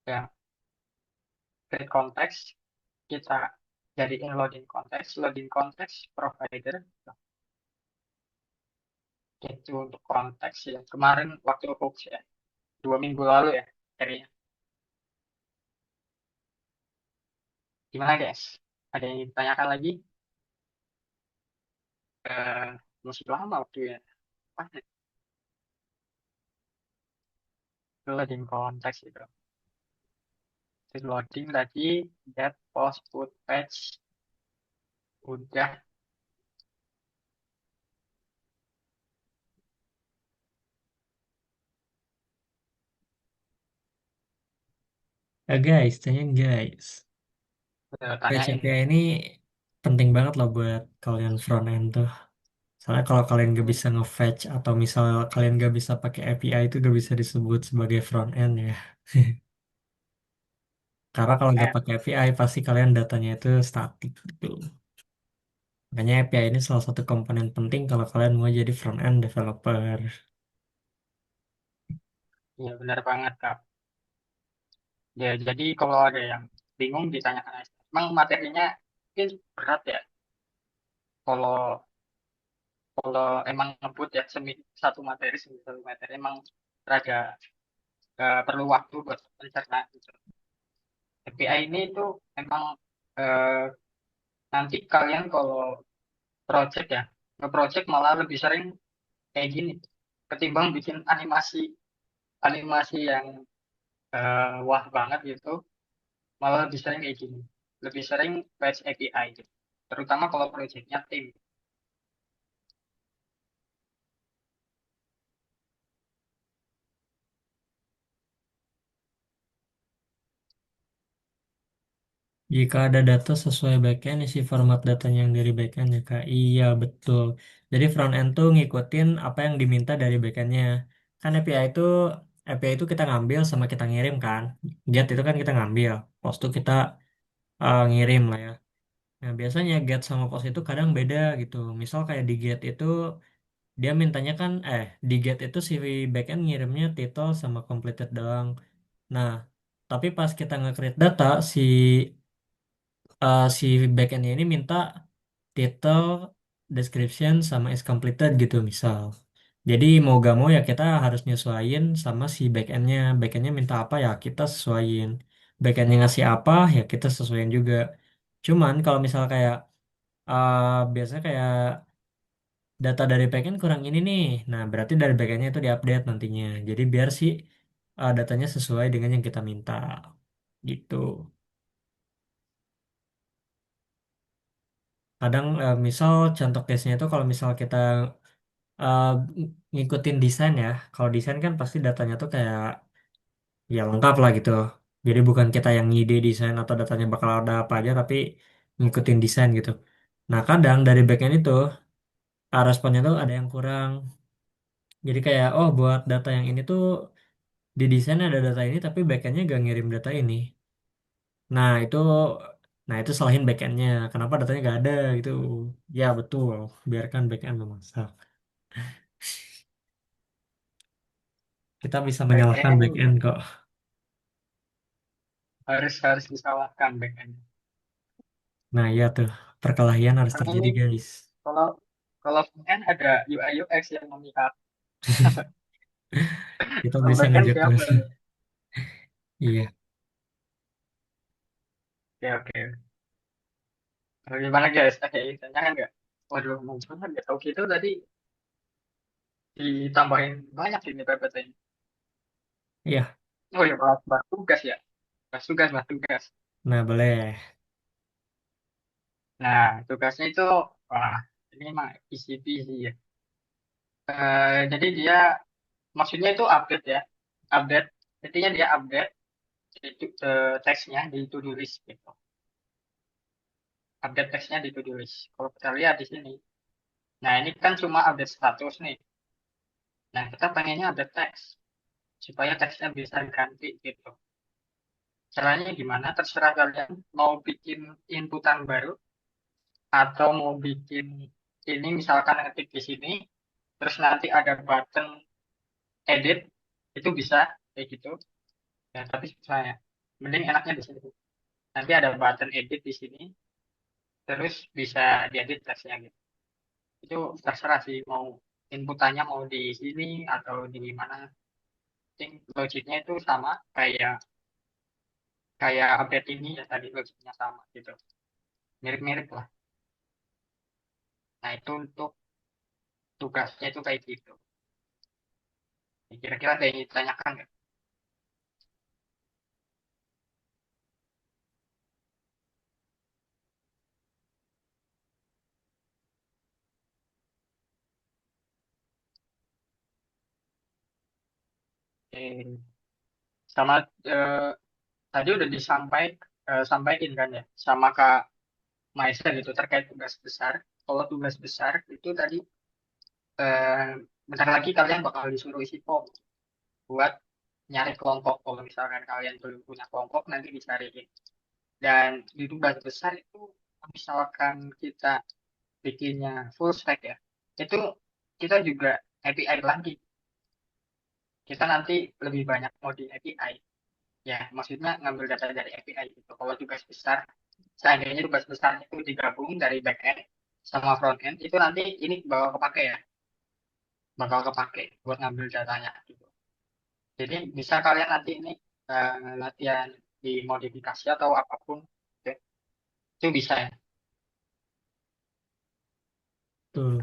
Ya, create context, kita jadiin loading context provider. Itu untuk konteks ya. Kemarin waktu hoax ya, 2 minggu lalu ya, kayaknya. Gimana guys? Ada yang ditanyakan lagi? Eh, Masih lama waktunya. Apa ya? Loading konteks itu. Terus loading tadi, get, post, put, patch, udah. Guys, tanyain guys. Fetch Tanyain API ini penting banget loh buat kalian front end tuh. Soalnya kalau kalian gak bisa nge-fetch atau misal kalian gak bisa pakai API itu gak bisa disebut sebagai front end ya. Karena kalau nggak eh, pakai API pasti kalian datanya itu statik gitu. Makanya API ini salah satu komponen penting kalau kalian mau jadi front end developer. ya benar banget Kak. Ya, jadi kalau ada yang bingung ditanyakan aja. Emang materinya mungkin berat ya. Kalau kalau emang ngebut ya satu materi emang rada perlu waktu buat mencerna gitu. API ini tuh emang eh, nanti kalian kalau project ya, nge-project malah lebih sering kayak gini ketimbang bikin animasi animasi yang wah banget gitu, malah lebih sering kayak gini, lebih sering fetch API gitu, terutama kalau projectnya tim. Jika ada data sesuai backend, isi format datanya yang dari backend ya Kak. Iya, betul. Jadi front end tuh ngikutin apa yang diminta dari backendnya. Kan API itu kita ngambil sama kita ngirim kan. Get itu kan kita ngambil. Post itu kita ngirim lah ya. Nah, biasanya get sama post itu kadang beda gitu. Misal kayak di get itu dia mintanya kan di get itu si backend ngirimnya title sama completed doang. Nah, tapi pas kita nge-create data si backendnya ini minta title, description, sama is completed gitu misal. Jadi mau gak mau ya kita harus nyesuaiin sama si backendnya. Backendnya minta apa ya kita sesuaiin. Backendnya ngasih apa ya kita sesuaiin juga. Cuman kalau misal kayak biasanya kayak data dari backend kurang ini nih. Nah berarti dari backendnya itu diupdate nantinya. Jadi biar si datanya sesuai dengan yang kita minta gitu. Kadang misal contoh case-nya itu kalau misal kita eh, ngikutin desain ya. Kalau desain kan pasti datanya tuh kayak ya lengkap lah gitu. Jadi bukan kita yang ngide desain atau datanya bakal ada apa aja, tapi ngikutin desain gitu. Nah kadang dari backend itu responnya tuh ada yang kurang. Jadi kayak oh buat data yang ini tuh di desain ada data ini, tapi backendnya gak ngirim data ini. Nah itu nah itu salahin backendnya. Kenapa datanya gak ada gitu? Ya betul. Biarkan backend memasak. Kita bisa menyalahkan Backend backend kok. harus harus disalahkan backend, Nah, iya tuh, perkelahian harus karena terjadi, ini guys. kalau kalau front ada UI UX yang memikat. Kita Kalau bisa backend ngajak siapa? terus. Iya, Oke, oke. Gimana guys? Ada yang tanyakan nggak? Waduh, mungkin nggak tahu gitu tadi ditambahin banyak ini PPT-nya. iya. Oh ya, bahas tugas ya. Bahas tugas. Nah, boleh. Nah, tugasnya itu, wah, ini mah easy peasy ya. Jadi dia, maksudnya itu update ya. Update, intinya dia update itu, teksnya di to-do list gitu. Update teksnya di to-do list. Kalau kita lihat di sini. Nah, ini kan cuma update status nih. Nah, kita pengennya update teks. Supaya teksnya bisa diganti gitu. Caranya gimana? Terserah kalian mau bikin inputan baru atau mau bikin ini misalkan ngetik di sini, terus nanti ada button edit, itu bisa kayak gitu. Ya, tapi saya mending enaknya di sini. Nanti ada button edit di sini, terus bisa diedit teksnya gitu. Itu terserah sih mau inputannya mau di sini atau di mana. Penting logiknya itu sama kayak kayak update ini ya tadi logiknya sama gitu. Mirip-mirip lah. Nah, itu untuk tugasnya itu kayak gitu. Kira-kira ada yang ditanyakan nggak? Eh, sama eh, tadi udah sampaikan kan ya sama Kak Maesa gitu terkait tugas besar. Kalau tugas besar itu tadi eh, bentar lagi kalian bakal disuruh isi form buat nyari kelompok. Kalau misalkan kalian belum punya kelompok nanti dicariin. Dan di tugas besar itu misalkan kita bikinnya full stack ya, itu kita juga API lagi. Kita nanti lebih banyak ngoding API. Ya, maksudnya ngambil data dari API gitu. Kalau tugas besar, seandainya tugas besar itu digabung dari backend, sama front end itu nanti ini bakal kepake ya, bakal kepake buat ngambil datanya gitu. Jadi bisa kalian nanti ini latihan di modifikasi atau apapun, oke, itu bisa ya. Tuh.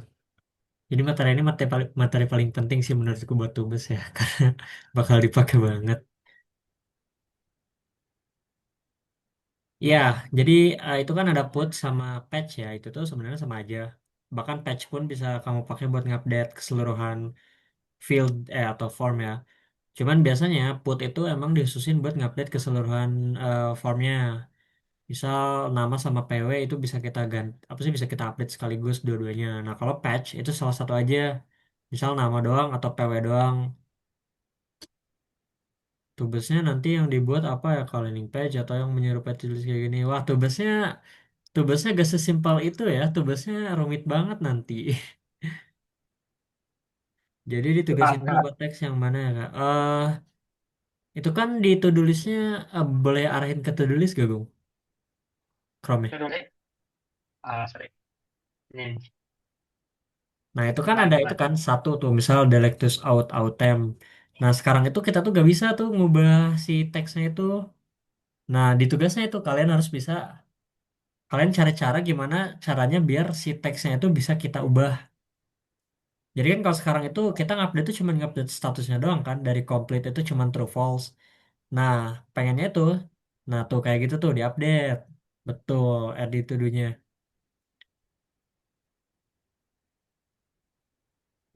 Jadi materi ini materi paling penting sih menurutku buat Tubes ya, karena bakal dipakai banget. Ya, jadi itu kan ada put sama patch ya, itu tuh sebenarnya sama aja. Bahkan patch pun bisa kamu pakai buat ngupdate keseluruhan field atau form ya. Cuman biasanya put itu emang dikhususin buat ngupdate keseluruhan formnya. Misal nama sama PW itu bisa kita ganti, apa sih bisa kita update sekaligus dua-duanya. Nah, kalau patch itu salah satu aja. Misal nama doang atau PW doang. Tubesnya nanti yang dibuat apa ya kalau landing page atau yang menyerupai tulis kayak gini. Wah, tubesnya gak sesimpel itu ya. Tubesnya rumit banget nanti. Jadi ditugasin dulu Enggak, buat teks yang mana ya, Kak? Itu kan di to-do list-nya boleh arahin ke to-do list gak, Bung? Chrome itu ya? dulu. Sorry. Ini Nah, itu kan gimana ada itu gimana? kan satu tuh, misal delectus out autem. Nah, sekarang itu kita tuh gak bisa tuh ngubah si teksnya itu. Nah, di tugasnya itu kalian cari cara gimana caranya biar si teksnya itu bisa kita ubah. Jadi kan kalau sekarang itu kita ngupdate itu cuma ngupdate statusnya doang kan, dari complete itu cuma true false. Nah, pengennya itu, nah tuh kayak gitu tuh diupdate. Betul, add to do-nya.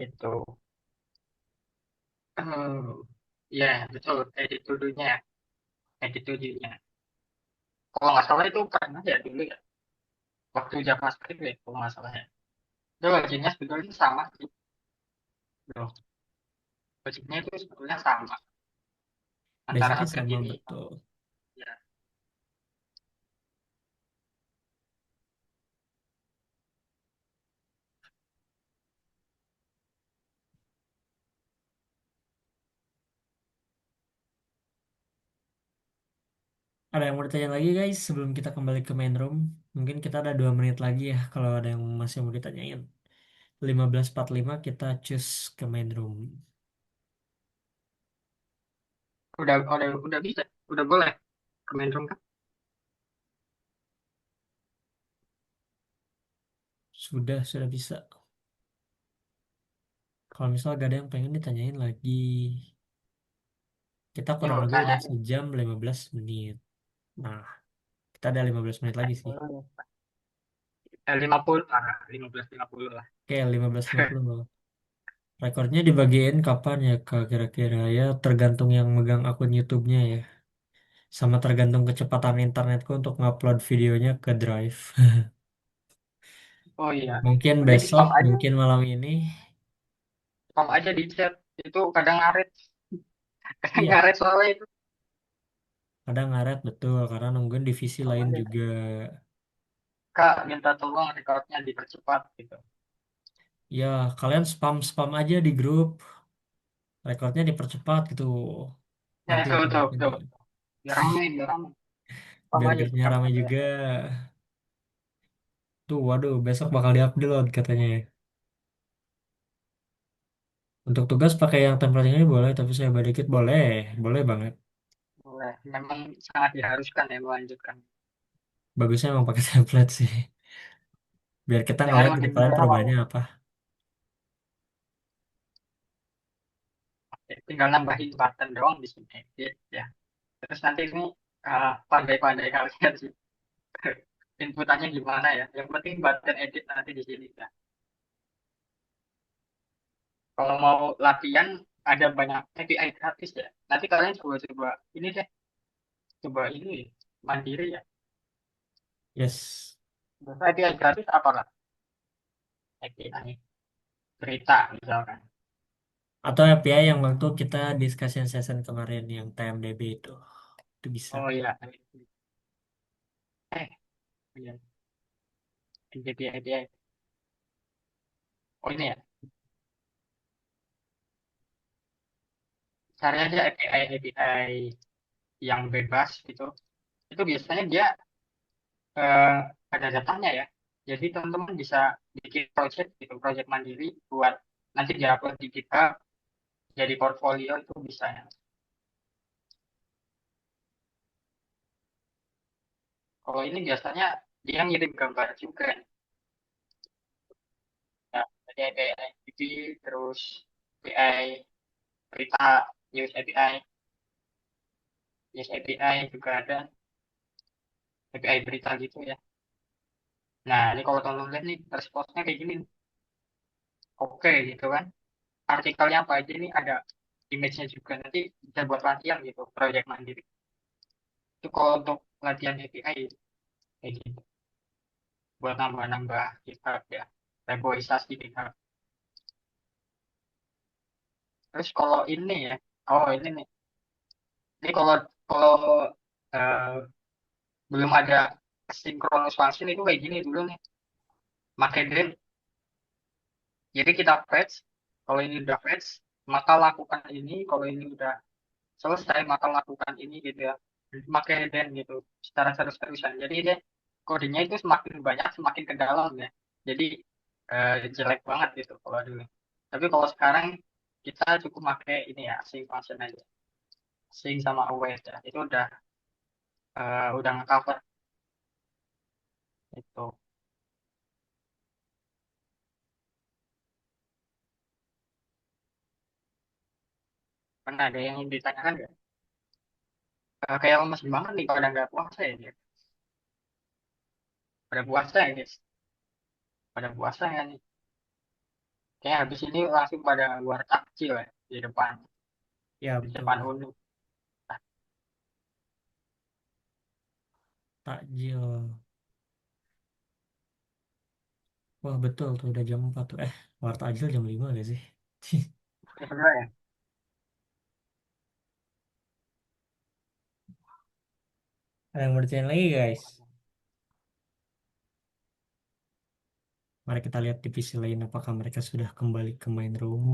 Itu. Ya, betul. Edit to do-nya, edit to do-nya. Kalau nggak salah itu pernah ya dulu ya, waktu JavaScript ya, kalau nggak salah ya. Itu logiknya sebetulnya sama sih. Bro. Logiknya itu sebetulnya sama antara Basicnya upgrade sama ini. betul. Ya, Ada yang mau ditanya lagi guys sebelum kita kembali ke main room? Mungkin kita ada 2 menit lagi ya kalau ada yang masih mau ditanyain. 15.45 kita cus ke main room. udah bisa, udah boleh ke main room kan? Sudah bisa. Kalau misal gak ada yang pengen ditanyain lagi, kita kurang Yuk, lebih tanya. udah sejam 15 menit. Nah, kita ada 15 menit lagi sih. 50 lah, 15.50 lah. Oke, 15.50. Rekornya dibagiin kapan ya Kak kira-kira ya tergantung yang megang akun YouTube-nya ya. Sama tergantung kecepatan internetku untuk ngupload videonya ke Drive. Oh iya, Mungkin udah di besok, spam aja, mungkin malam ini. spam aja di chat. Itu kadang ngaret, kadang Iya, ngaret soalnya itu. kadang ngaret betul karena nungguin divisi Spam lain aja. juga. Kak, minta tolong recordnya dipercepat gitu. Ya, kalian spam-spam aja di grup, rekornya dipercepat gitu. Ya, Nanti itu, akan betul, betul. ini. Biar rame, biar rame. Spam Biar aja grupnya tetap ramai ada. juga. Tuh, waduh, besok bakal diupload katanya ya. Untuk tugas pakai yang template ini boleh, tapi saya dikit boleh, boleh banget. Boleh. Memang sangat diharuskan ya melanjutkan. Bagusnya emang pakai template sih. Biar kita Jangan ngeliat di makin depannya lama. perubahannya apa. Oke, tinggal nambahin button doang di sini. Edit, ya. Terus nanti ini pandai-pandai kalian sih. Inputannya gimana ya. Yang penting button edit nanti di sini. Ya. Kalau mau latihan, ada banyak API gratis ya. Nanti kalian coba-coba ini deh. Coba ini mandiri ya. Yes. Berarti API gratis apa lah? API berita misalkan. Atau API yang waktu kita discussion session kemarin yang TMDB itu. Itu bisa. Oh iya. Iya. API. Oh ini ya. Cari aja API yang bebas gitu. Itu biasanya dia ada datanya ya. Jadi teman-teman bisa bikin project gitu, project mandiri buat nanti diupload di GitHub jadi portfolio itu bisa ya. Kalau ini biasanya dia ngirim gambar juga ya, jadi API TV, terus API berita, news API, news API juga ada, API berita gitu ya. Nah, ini kalau teman-teman lihat nih responnya kayak gini, oke gitu kan. Artikelnya apa aja nih ada image-nya juga nanti bisa buat latihan gitu, project mandiri. Itu kalau untuk latihan API kayak gitu, buat nambah-nambah GitHub ya, reboisasi GitHub. Terus kalau ini ya, oh ini nih, ini kalau kalau eh, belum ada synchronous function itu kayak gini dulu nih, pakai drain. Jadi kita fetch, kalau ini udah fetch, maka lakukan ini, kalau ini udah selesai maka lakukan ini gitu ya. Pakai drain gitu, secara terus-terusan. Jadi dia kodenya itu semakin banyak, semakin ke dalam ya. Jadi jelek banget gitu kalau dulu. Tapi kalau sekarang kita cukup pakai ini ya, sync function aja. Sync sama await ya. Itu udah nge-cover itu. Pernah ada yang ditanyakan nggak? Kayak lemes banget nih pada nggak puasa ya dia. Pada puasa ya guys. Pada puasa ya nih. Kayak habis ini langsung pada luar takjil ya di depan. Ya Di depan betul. UNU. Nah, Takjil. Wah betul tuh udah jam 4 tuh. War takjil jam 5 gak sih? ya. Ada yang mau ditanyain lagi guys. Mari kita lihat divisi lain apakah mereka sudah kembali ke main room.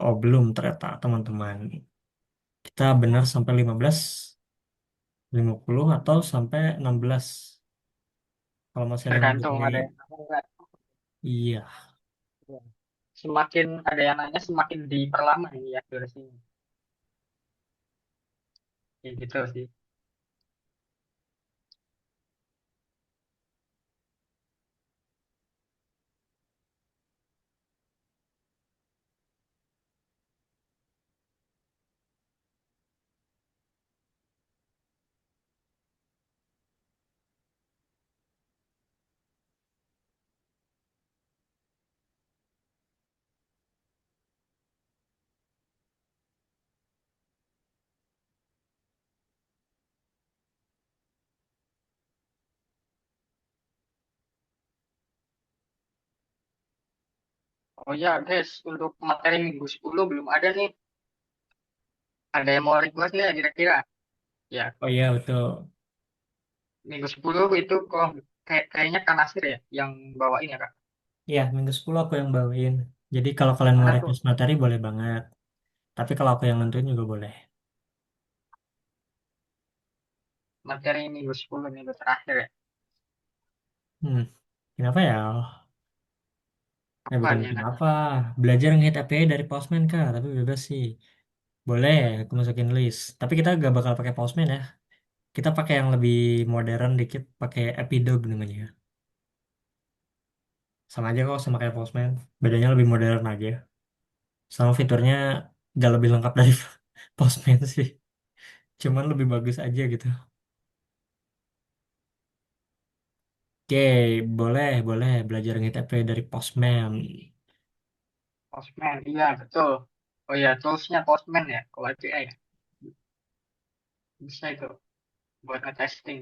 Oh belum ternyata teman-teman. Kita benar sampai 15:50 atau sampai 16. Kalau masih ada yang mau Tergantung ada ditanyain. yang tahu nggak. Iya. Semakin ada yang nanya semakin diperlama ini ya durasinya. Ya, gitu sih. Oh ya guys, untuk materi minggu 10 belum ada nih. Ada yang mau request nggak kira-kira? Ya, Oh iya betul. minggu 10 itu kok kayaknya Kak Nasir ya yang bawain ya Kak. Iya minggu 10 aku yang bawain. Jadi kalau kalian mau Mana tuh request materi boleh banget. Tapi kalau aku yang nentuin juga boleh. materi minggu 10 minggu terakhir ya? Hmm. Kenapa ya? Apa Bukan nih Kak? kenapa. Belajar nge-hit API dari Postman kak. Tapi bebas sih. Boleh aku masukin list. Tapi kita gak bakal pakai Postman ya. Kita pakai yang lebih modern dikit. Pakai Epidog namanya. Sama aja kok sama kayak Postman. Bedanya lebih modern aja. Sama fiturnya gak lebih lengkap dari Postman sih. Cuman lebih bagus aja gitu. Oke, boleh, boleh belajar nge-TP dari Postman. Postman, iya betul. Oh iya, toolsnya Postman ya, kalau API ya. Bisa itu buat nge-testing.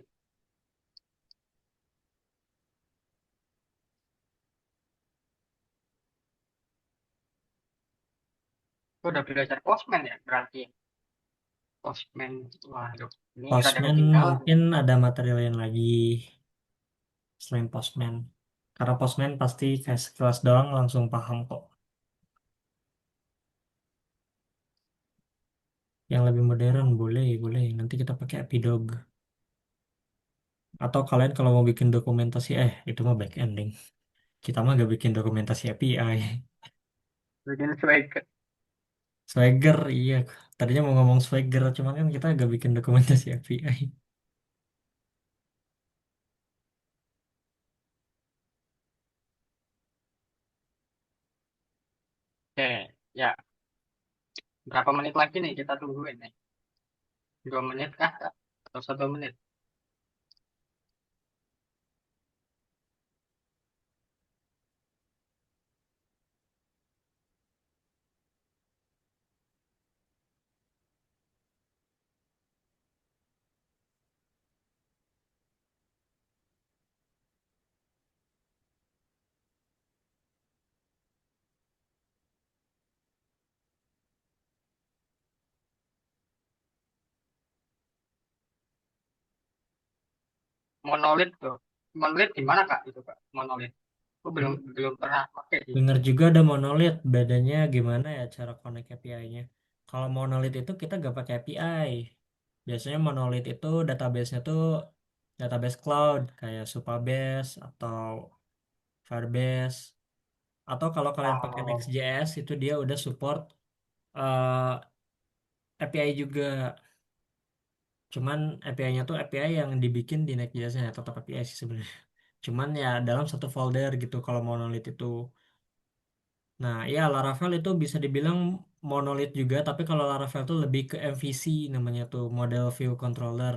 Itu udah belajar Postman ya, berarti. Postman, waduh, ini rada Postman ketinggalan. mungkin ada materi lain lagi selain Postman. Karena Postman pasti kayak sekelas doang langsung paham kok. Yang lebih modern boleh, boleh. Nanti kita pakai Epidog. Atau kalian kalau mau bikin dokumentasi, itu mah back ending. Kita mah gak bikin dokumentasi API. Bikin swag. Swagger, iya. Tadinya mau ngomong Swagger, cuman kan kita gak bikin dokumentasi API. Oke, ya. Berapa menit lagi nih kita tungguin nih? 2 menit kah? Atau 1 menit? Monolit tuh. Monolit di mana Kak itu Kak? Monolit. Aku belum belum pernah pakai sih. Dengar juga ada monolith, bedanya gimana ya cara connect API-nya? Kalau monolith itu kita gak pakai API. Biasanya monolith itu database-nya tuh database cloud kayak Supabase atau Firebase. Atau kalau kalian pakai Oh, Next.js itu dia udah support API juga. Cuman API-nya tuh API yang dibikin di Next.js-nya tetap API sih sebenarnya. Cuman ya dalam satu folder gitu kalau monolith itu. Nah, ya Laravel itu bisa dibilang monolith juga, tapi kalau Laravel itu lebih ke MVC namanya tuh, Model View Controller.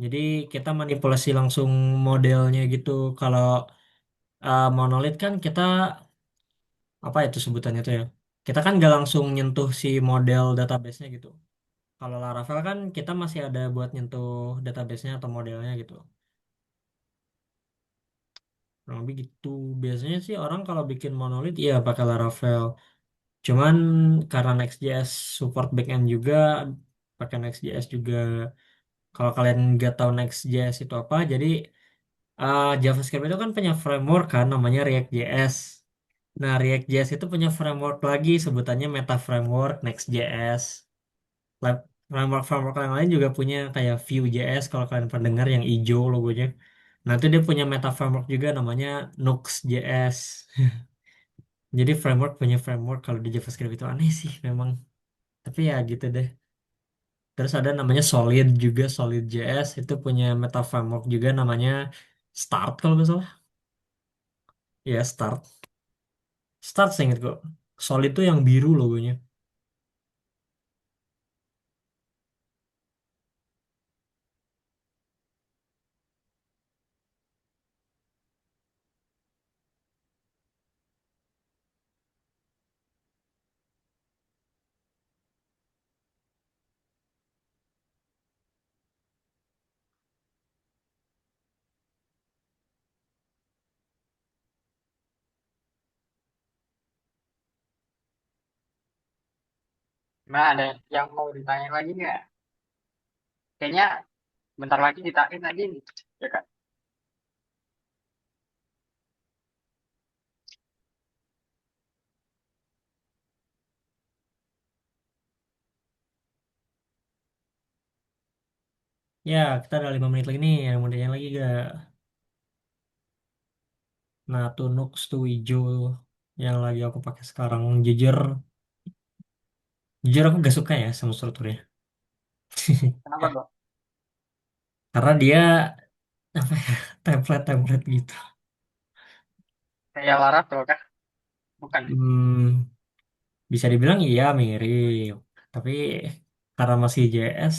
Jadi kita manipulasi langsung modelnya gitu. Kalau monolith kan kita, apa itu sebutannya tuh ya? Kita kan nggak langsung nyentuh si model database-nya gitu. Kalau Laravel kan kita masih ada buat nyentuh database-nya atau modelnya gitu. Kurang lebih gitu. Biasanya sih orang kalau bikin monolith, iya pakai Laravel. Cuman karena Next.js support backend juga, pakai Next.js juga. Kalau kalian nggak tahu Next.js itu apa, jadi JavaScript itu kan punya framework kan, namanya React.js. Nah, React.js itu punya framework lagi, sebutannya Meta Framework Next.js. Framework-framework yang lain juga punya kayak Vue.js, kalau kalian pernah dengar yang hijau logonya. Nanti dia punya Meta Framework juga namanya Nux.js. Jadi framework punya framework kalau di JavaScript itu aneh sih memang. Tapi ya gitu deh. Terus ada namanya Solid juga, Solid.js itu punya meta framework juga namanya Start kalau nggak salah. Ya Start. Start saya ingat kok. Solid itu yang biru logonya. nah ada yang mau ditanya lagi nggak? Kayaknya bentar lagi ditanyain lagi nih. Ya Kak. Ya, kita ada 5 menit lagi nih. Yang mau ditanya lagi gak? Nah, tuh Nux tuh hijau yang lagi aku pakai sekarang. Jujur aku gak suka ya sama strukturnya. Kenapa Bang? Karena dia apa ya, template-template gitu. Kayak Laravel kah? Bukan. Hmm, bisa dibilang iya mirip. Tapi karena masih JS,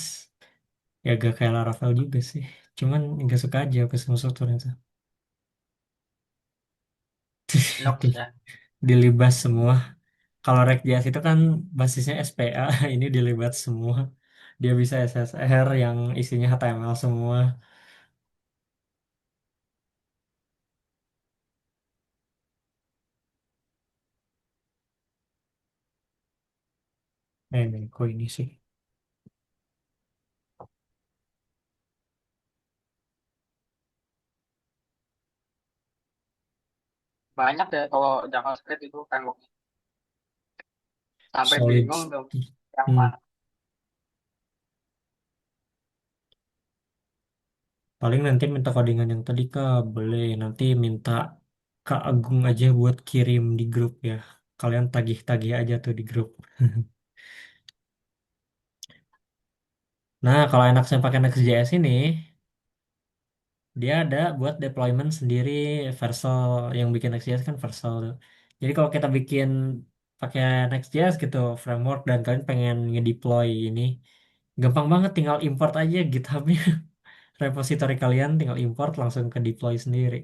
ya gak kayak Laravel juga sih. Cuman gak suka aja aku sama strukturnya tuh. Nox Di- ya. Dilibas semua. Kalau React.js itu kan basisnya SPA, ini dilibat semua. Dia bisa SSR yang isinya HTML semua. Kok ini sih. Banyak deh kalau JavaScript itu framework sampai Solid. bingung tuh yang Hmm, mana. Paling nanti minta codingan yang tadi Kak, boleh. Nanti minta Kak Agung aja buat kirim di grup ya. Kalian tagih-tagih aja tuh di grup. Nah, kalau enaknya pakai Next.js ini, dia ada buat deployment sendiri Vercel. Yang bikin Next.js kan Vercel tuh. Jadi kalau kita bikin pakai Next.js gitu, framework, dan kalian pengen ngedeploy ini, gampang banget tinggal import aja GitHub-nya. Repository kalian tinggal import langsung ke deploy sendiri.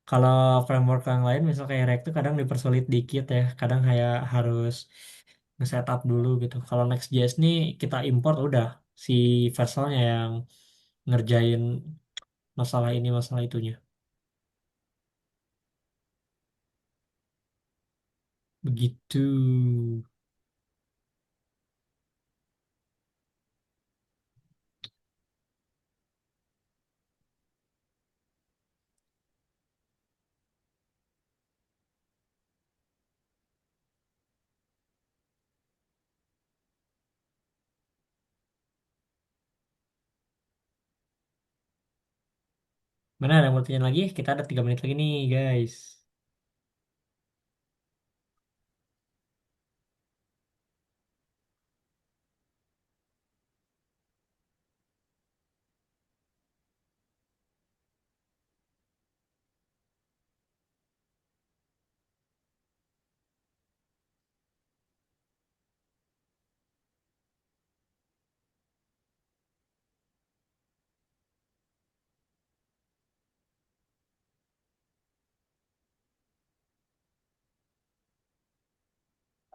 Kalau framework yang lain, misal kayak React tuh kadang dipersulit dikit ya. Kadang kayak harus nge-setup dulu gitu. Kalau Next.js nih kita import udah si versalnya yang ngerjain masalah ini masalah itunya. Begitu. Mana ada yang mau tanya lagi? Kita ada 3 menit lagi nih guys.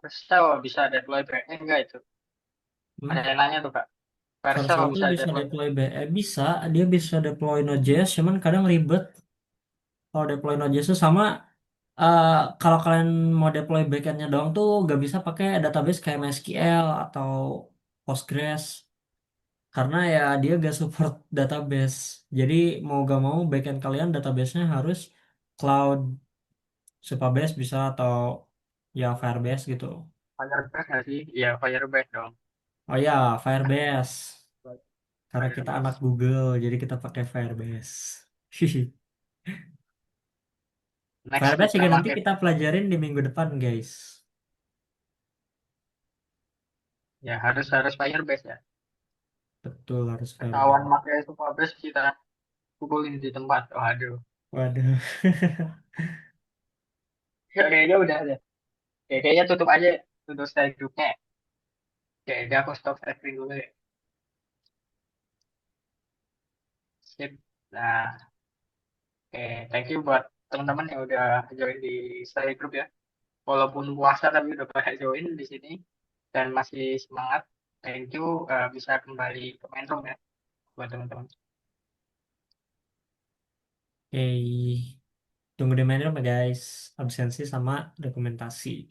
Vercel bisa deploy backend enggak itu? Hmm? Ada yang nanya tuh Kak. Vercel Vercel tuh bisa bisa deploy. deploy bisa, dia bisa deploy Node.js, cuman kadang ribet. Kalau deploy Node.js tuh sama. eh, Kalau kalian mau deploy backendnya doang tuh gak bisa pakai database kayak MySQL atau Postgres karena ya dia gak support database. Jadi mau gak mau backend kalian databasenya harus cloud, Supabase bisa atau ya Firebase gitu. Firebase nggak sih? Iya, Firebase dong. Oh ya, Firebase. Karena kita anak Firebase. Google, jadi kita pakai Firebase. Next Firebase kita juga nanti pakai kita pelajarin di minggu depan, guys. ya harus harus Firebase ya. Betul, harus Ketahuan Firebase. pakai Supabase kita pukulin di tempat. Waduh. Waduh. Kayaknya udah ada. Kayaknya tutup aja tutup stay grupnya. Kayaknya aku stop sharing dulu ya. Sip. Nah, oke, thank you buat teman-teman yang udah join di study group ya. Walaupun puasa tapi udah banyak join di sini dan masih semangat. Thank you, bisa kembali ke main room ya buat teman-teman. Oke, tunggu di main room ya guys. Absensi sama dokumentasi.